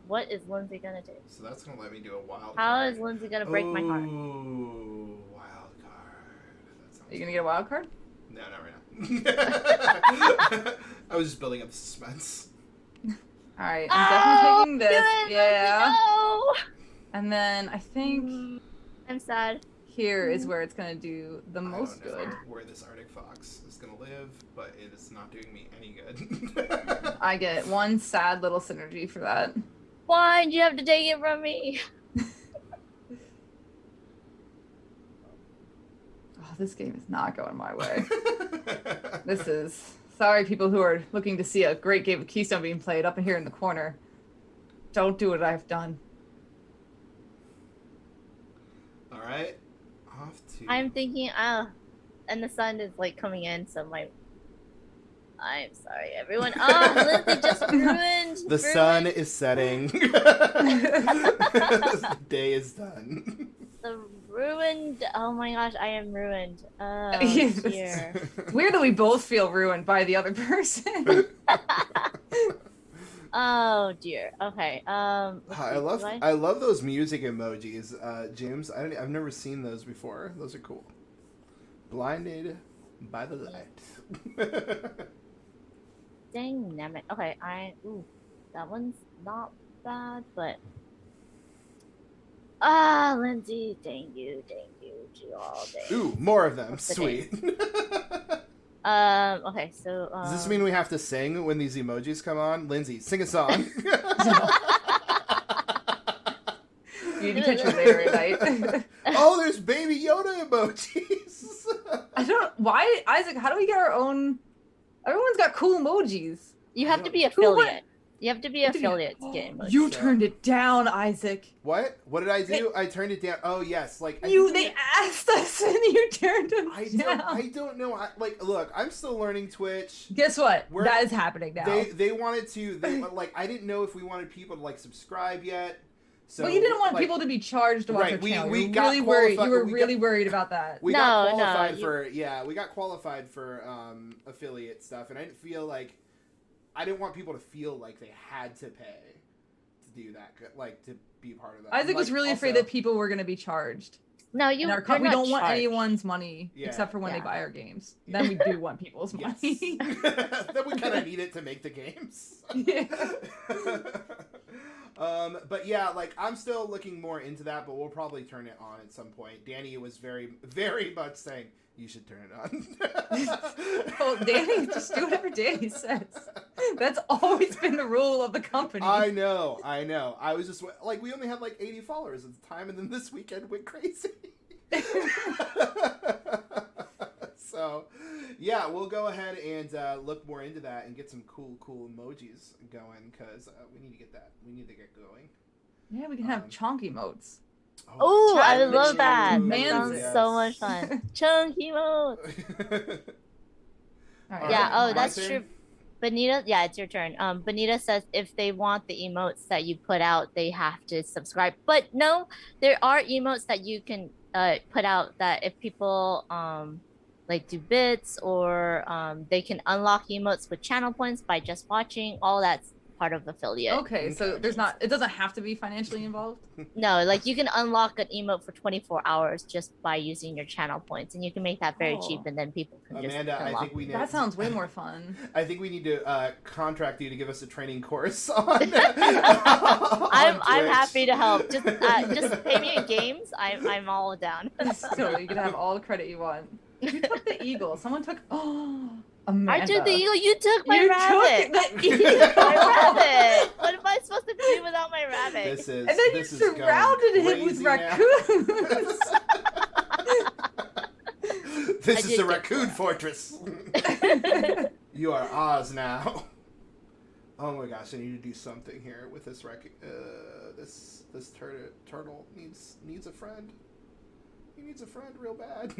What is Lindsay gonna do? So that's gonna let me do a wild How card. is Lindsay gonna break my heart? Ooh, wild card. That sounds Are you gonna get a wild card? No, not right now. I was just building up suspense. All right, I'm definitely taking this. Good, Yeah. no! And then I think I'm sad. here is where it's gonna do the most I don't know good. where this Arctic Fox is gonna live, but it is not doing me any good. I get one sad little synergy for that. Why'd you have to take it from me? Oh, this game is not going my way. This is sorry, people who are looking to see a great game of Keystone being played up in here in the corner. Don't do what I've done. All right, off to. I'm thinking, and the sun is like coming in, so I'm sorry, everyone. Oh, Lindsay just ruined. The sun is setting. The day is done. The ruined. Oh my gosh, I am ruined. Oh Yes. dear. Weird that we both feel ruined by the other person. Oh dear. Okay. Let's I see, love do I love those music emojis, James. I've never seen those before. Those are cool. Blinded by the light. Dynamic. Okay. That one's not bad, but Lindsay, dang you, all day. Ooh, more of them. What's the Sweet. Okay, so Does this mean we have to sing when these emojis come on? Lindsay, sing a song. You can catch me later at night. Oh, there's Baby Yoda emojis. I don't. Why, Isaac? How do we get our own? Everyone's got cool emojis. you have to be Who would- affiliate. You have to be affiliate to get emotes. You turned it down, Isaac. What? What did I do? I turned it down. Oh yes, like They asked us and you turned them down. I don't know. Look, I'm still learning Twitch. Guess what? That is happening now. They wanted to. I didn't know if we wanted people to like subscribe yet. So, well, you didn't want people to be charged to watch our channel. We You were got really worried. You were we really got- worried about that. We got qualified no, we got qualified for affiliate stuff, and I didn't feel like I didn't want people to feel like they had to pay to do that, like to be part of that. Isaac was really afraid that people were going to be charged. No, We don't want anyone's money except for when they Yeah. buy our games. Then we do want people's money. Then we kind of need it to make the games. Yeah. But yeah, like I'm still looking more into that, but we'll probably turn it on at some point. Danny was very, very much saying you should turn it on. Well, Danny, just do whatever Danny says. That's always been the rule of the company. I know. I was just like, we only had like 80 followers at the time, and then this weekend went crazy. So, yeah, we'll go ahead and look more into that and get some cool emojis going, because we need to get that. We need to get going. Yeah, we can have chonk emotes. Oh, I Challenge love that. you. That sounds Yes. so much fun. Chunky mode. All right. Yeah, my that's turn? true. Bonita, yeah, it's your turn. Bonita says if they want the emotes that you put out, they have to subscribe. But no, there are emotes that you can put out that if people like do bits or they can unlock emotes with channel points by just watching. All that's part of affiliate. Okay, so it doesn't have to be financially involved. No, like you can unlock an emote for 24 hours just by using your channel points, and you can make that very cheap, and then people can Amanda, just I unlock think we need. That sounds way more fun. I think we need to contract you to give us a training course on. I'm happy to help. Just pay me in games. I'm all down. So you can have all the credit you want. You took the eagle. Someone took. Oh, Amanda. I took the eagle. You took my You rabbit. took the You took my rabbit. What am I supposed to do without my rabbit? This is. And then you this is going surrounded him with crazy now. raccoons. This I is did the get raccoon that. fortress. You are Oz now. Oh my gosh! I need to do something here with this this turtle needs a friend. He needs a friend real bad.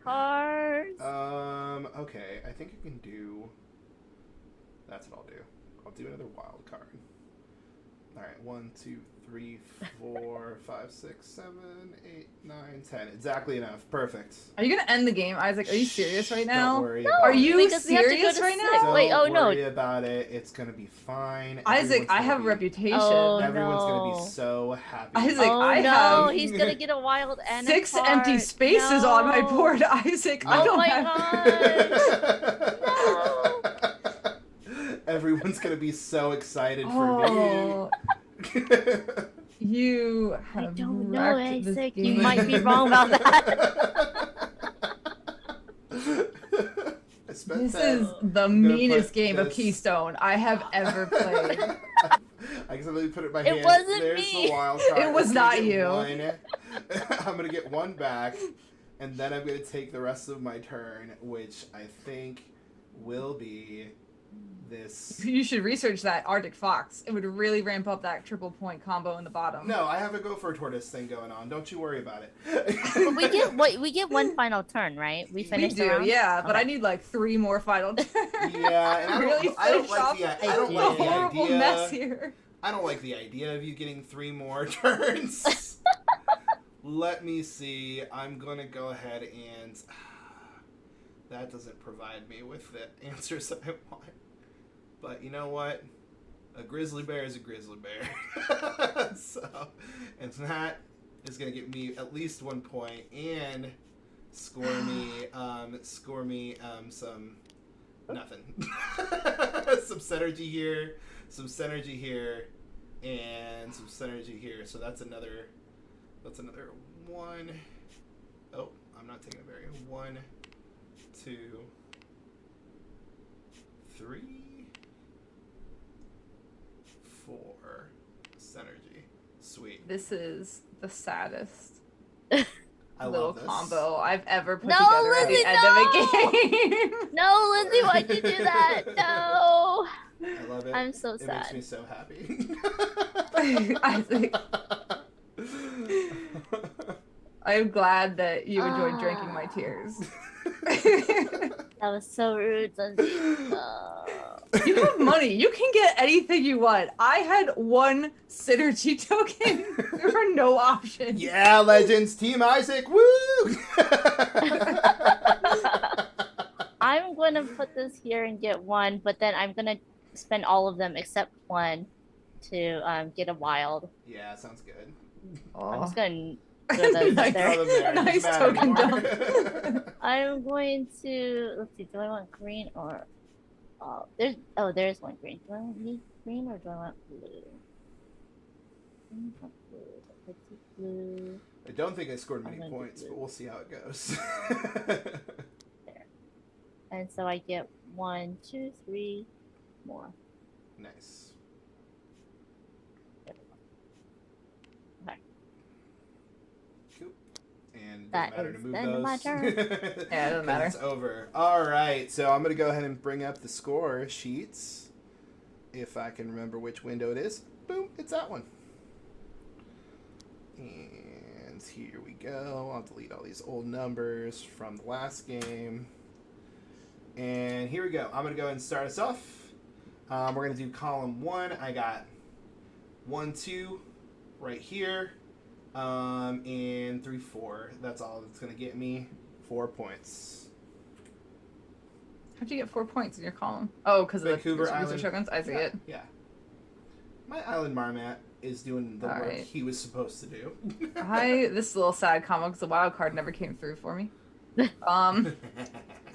Cars. Okay, I think I can do. That's what I'll do. I'll do another wild card. All right, 1, 2, 3, 4, 5, 6, 7, 8, 9, 10. Exactly enough. Perfect. Are you gonna end the game, Isaac? Are you serious right now? Don't worry. No, about Are it. you because we have to go serious to right six. now? Don't Wait, oh, no. worry about it. It's gonna be fine. Isaac, Everyone's I gonna have a be- reputation. Oh, Everyone's gonna no. be so happy. Isaac, Oh I no, have he's gonna get a wild and a 6 card. empty spaces on my No. board, Isaac. I Oh don't my have. Everyone's gonna be so excited for Oh, me. you I have don't know, wrecked this Isaac. You game. might be wrong about that. I spent This that- is the I'm gonna meanest put game of this- Keystone I have ever played. I guess I'm gonna put it in my It hand. wasn't There's me. the wild card. It was I'm gonna not get you. one. I'm gonna get one back, and then I'm gonna take the rest of my turn, which I think will be this. You should research that Arctic Fox. It would really ramp up that triple point combo in the bottom. No, I have a go for a tortoise thing going on. Don't you worry about it. But we get one final turn, right? We we finish the do, round? yeah, but Okay. I need like 3 more final turns. Yeah, and I don't, Really I don't finish like off the I I don't do. like the horrible idea. mess here. I don't like the idea of you getting 3 more turns. Let me see. I'm gonna go ahead and that doesn't provide me with the answers that I want. But you know what? A grizzly bear is a grizzly bear. So, and that is gonna get me at least 1 point and score me some nothing. Some synergy here, some synergy here, and some synergy here. So that's another 1. Oh, I'm not taking a berry. 1, 2, 3, 4 synergy. Sweet. This is the saddest I little love this. combo I've ever put No, together at Lizzie, the end of a game. No, Lindsay, why'd you do that? No. I love it. I'm so It sad. makes me so happy. Isaac, I'm glad that you enjoyed drinking my tears. That was so rude. You have money. You can get anything you want. I had one synergy token. There were no options. Yeah, Legends, Team Isaac, woo! I'm going to put this here and get one, but then I'm going to spend all of them except one to get a wild. Yeah, sounds good. I'm just going to throw those Nice. up there. Throw them there. Nice Doesn't token matter anymore. I'm going to, let's see, do I want green or, there's one green. Do I need green or do I want blue? I want blue. Let's see, blue. I don't think I scored many I'm gonna do points, blue. but we'll see how it goes. There. And so I get 1, 2, 3 more. Nice. There we go. Okay. Cool. And it That doesn't matter to is move the end those. of my turn. Yeah, it doesn't matter. It's over. All right, so I'm going to go ahead and bring up the score sheets. If I can remember which window it is. Boom, it's that one. And here we go. I'll delete all these old numbers from the last game. And here we go. I'm going to go ahead and start us off. We're going to do column 1. I got 1, 2 right here. And 3, 4. That's all that's going to get me 4 points. How'd you get 4 points in your column? Oh, because of the Vancouver research Island. tokens? I see Yeah, it. yeah. My Island Marmat is doing the All work right. he was supposed to do. This is a little sad comic because the wild card never came through for me.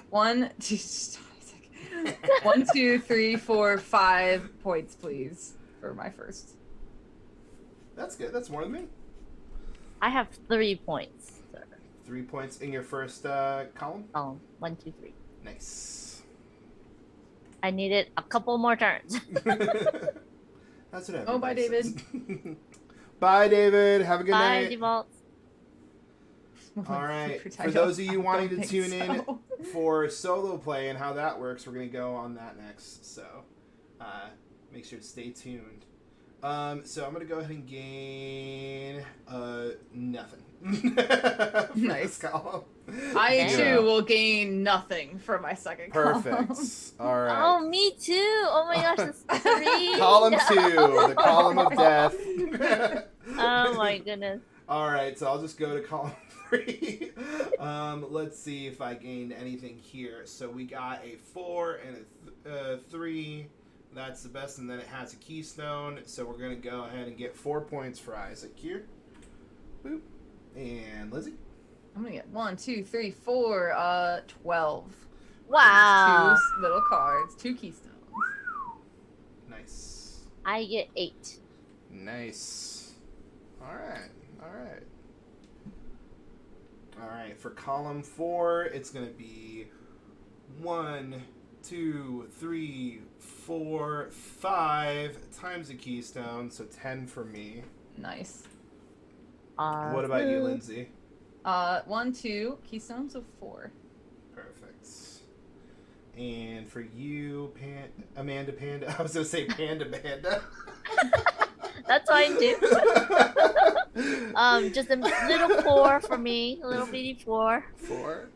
1, 2, stop a second. 1, 2, 3, 4, 5 points, please, for my first. That's good. That's more than me. I have 3 points. So, 3 points in your first column. 1, 2, 3. Nice. I needed a couple more turns. That's what Oh, bye, everybody David. says. Bye, David. Have a good Bye, night. Default. All right. Super For title. those of you I wanting don't to think tune in so. for solo play and how that works, we're going to go on that next. So make sure to stay tuned. So I'm going to go ahead and gain nothing. For Nice. this column. I Yeah. too will gain nothing for my second column. Perfect. All right. Oh, me too. Oh my gosh, that's 3. Column 2, the column of death. Oh my goodness. All right, so I'll just go to column 3. Let's see if I gained anything here. So we got a 4 and a 3. That's the best, and then it has a keystone. So we're gonna go ahead and get 4 points for Isaac here. Boop. And Lizzie. I'm gonna get 1, 2, 3, 4, 12. Wow. 2 little cards, 2 keystones. Nice. I get 8. Nice. All right. All right. All right. For column 4, it's gonna be 1, 2, 3, 4, 5 times a keystone, so 10 for me. Nice. What about you, Lindsay? 1, 2 keystones of 4. Perfect. And for you, Amanda Panda, I was gonna say Panda Panda. That's fine too. Just a little 4 for me. A little bitty 4. 4.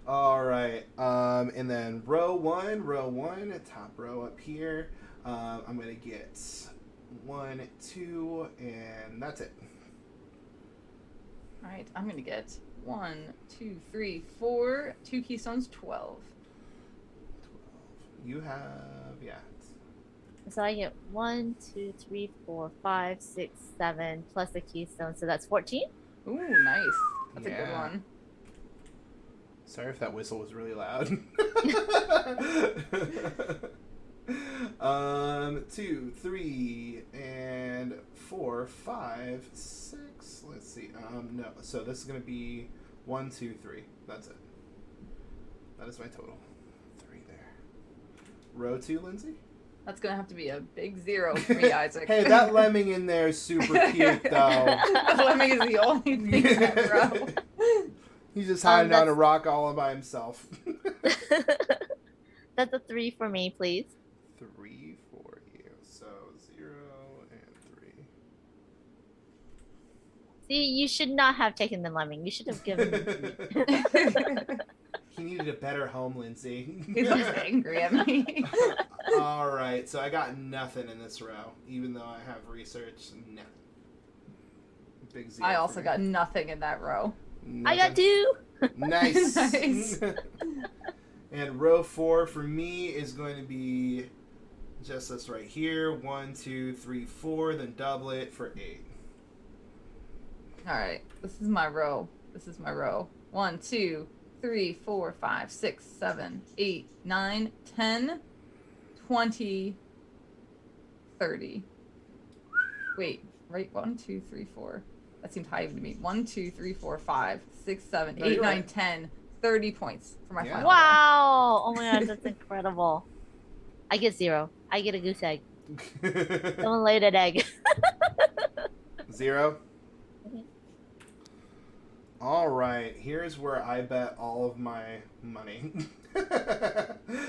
All right. And then row 1, top row up here. I'm gonna get 1, 2, and that's it. All right, I'm gonna get 1, 2, 3, 4, 2 keystones, 12. 12. You have, yeah. So I get 1, 2, 3, 4, 5, 6, 7 plus the keystone, so that's 14. Ooh, nice. That's a good Yeah. one. Sorry if that whistle was really loud. 2, 3, and 4, 5, 6. Let's see. No. So this is gonna be 1, 2, 3. That's it. That is my total. 3 there. Row 2, Lindsay. That's gonna have to be a big 0 for me, Isaac. Hey, that lemming in there is super cute, though. The lemming is the only thing in that row. He's just hiding on a that's- rock all by himself. That's a 3 for me, please. 3 for you. So 0 and 3. See, you should not have taken the lemming. You should have given me 3. He needed a better home, Lindsay. He's just angry at me. All right, so I got nothing in this row, even though I have research. Nothing. Big 0. I also for me. got nothing in that row. I got 2. Nice. Nice. And row 4 for me is going to be just this right here. 1, 2, 3, 4. Then double it for 8. All right, this is my row. 1, 2, 3, 4, 5, 6, 7, 8, 9, 10, 20, 30. Wait, right? 1, 2, 3, 4. That seemed high even to me. 1, 2, 3, 4, 5, 6, 7, No, 8, you're 9, right. 10. 30 points for my Yeah. final. Wow! Oh my god, that's incredible. I get 0. I get a goose egg. Someone laid an egg. 0. Mhm. All right, here's where I bet all of my money.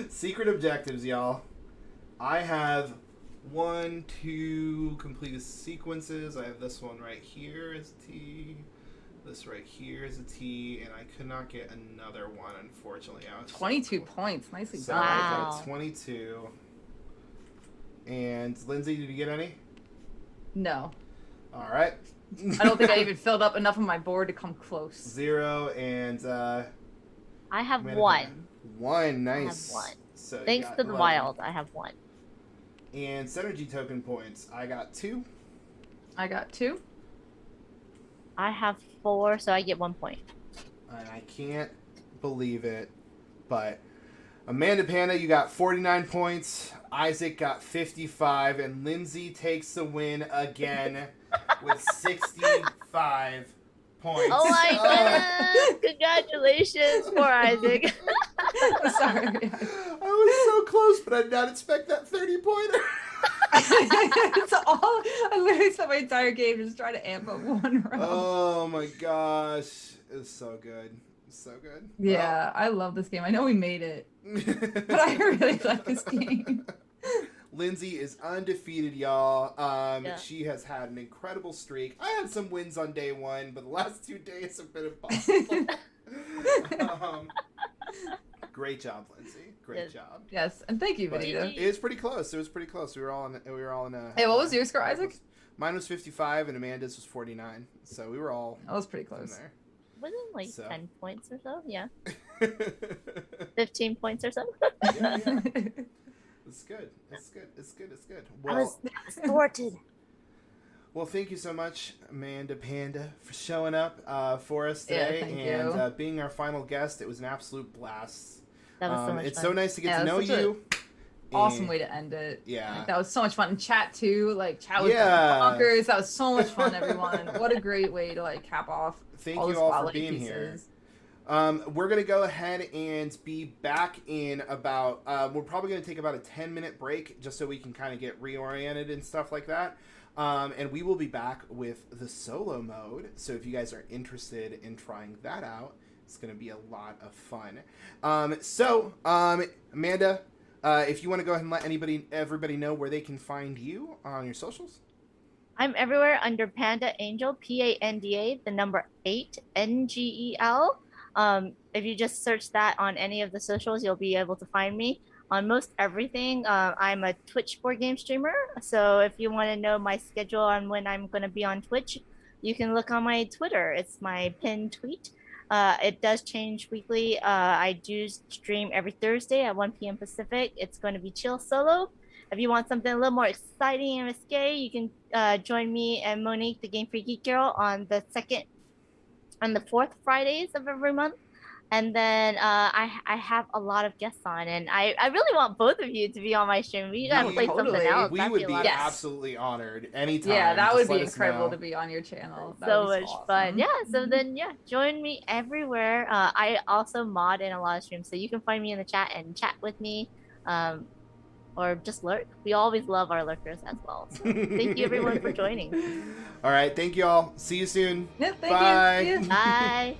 Secret objectives, y'all. I have 1, 2 completed sequences. I have this one right here as a T. This right here is a T, and I could not get another one, unfortunately. I was 22 points. Nicely So done. I Wow. got 22. And Lindsay, did you get any? No. All right. I don't think I even filled up enough of my board to come close. 0 and I have Amanda, 1. 1, nice. I have 1. So you Thanks got to the 11. wild, I have 1. And synergy token points. I got 2. I got 2. I have 4, so I get 1 point. And I can't believe it, but Amanda Panda, you got 49 points. Isaac got 55, and Lindsay takes the win again with 65 points. Oh my goodness! Congratulations for Isaac. I'm sorry. I was so close, but I did not expect that 30-pointer. It's all. I literally spent my entire game just trying to amp up one row. Oh my gosh. It's so good. It's so good. Yeah, I love this game. I know we made it, but I really like this game. Lindsay is undefeated, y'all. Yeah. She has had an incredible streak. I had some wins on day 1, but the last 2 days have been impossible. Great job, Lindsay. Great Yes. job. Yes, and thank you, But Benita. it was pretty close. It was pretty close. We were all in a. Hey, what was your score, Isaac? Mine was 55, and Amanda's was 49. So we were all That was pretty in close. there. Wasn't it like So. 10 points or so? Yeah. yeah, 15 points or so? yeah. It's good. It's good. It's good. It's good. I Well, was sorted. well, thank you so much, Amanda Panda, for showing up for us Yeah, today thank and you. Being our final guest. It was an absolute blast. That was so much It's fun. so nice to get Yeah, to it know was such a you. Awesome And- way to end it. Yeah. Like, that was so much fun. And chat too. Like chat was Yeah. bonkers. That was so much fun, everyone. What a great way to like cap off Thank all you the all for spotlight being pieces. here. We're going to go ahead and be back in about, we're probably going to take about a 10-minute break just so we can kind of get reoriented and stuff like that. And we will be back with the solo mode. So if you guys are interested in trying that out, it's going to be a lot of fun. Amanda, if you want to go ahead and let everybody know where they can find you on your socials. I'm everywhere under Panda Angel, Panda, the number 8, NGEL. If you just search that on any of the socials, you'll be able to find me. On most everything, I'm a Twitch board game streamer. So if you want to know my schedule on when I'm going to be on Twitch, you can look on my Twitter. It's my pinned tweet. It does change weekly. I do stream every Thursday at 1 p.m. Pacific. It's going to be chill solo. If you want something a little more exciting and risque, you can join me and Monique, the Game Free Geek Girl, on the 2nd and the 4th Fridays of every month. And then I have a lot of guests on, and I really want both of you to be on my stream. We gotta play something Totally. else. We That'd would a be lot of fun. absolutely honored anytime. Yeah, that Just would let be us incredible know. to be on your channel. That So would be much awesome. fun. Yeah, so then join me everywhere. I also mod in a lot of streams, so you can find me in the chat and chat with me, or just lurk. We always love our lurkers as well. So thank you everyone for joining. All right, thank you all. See you soon. Yeah, thank Bye. you. See ya. Bye.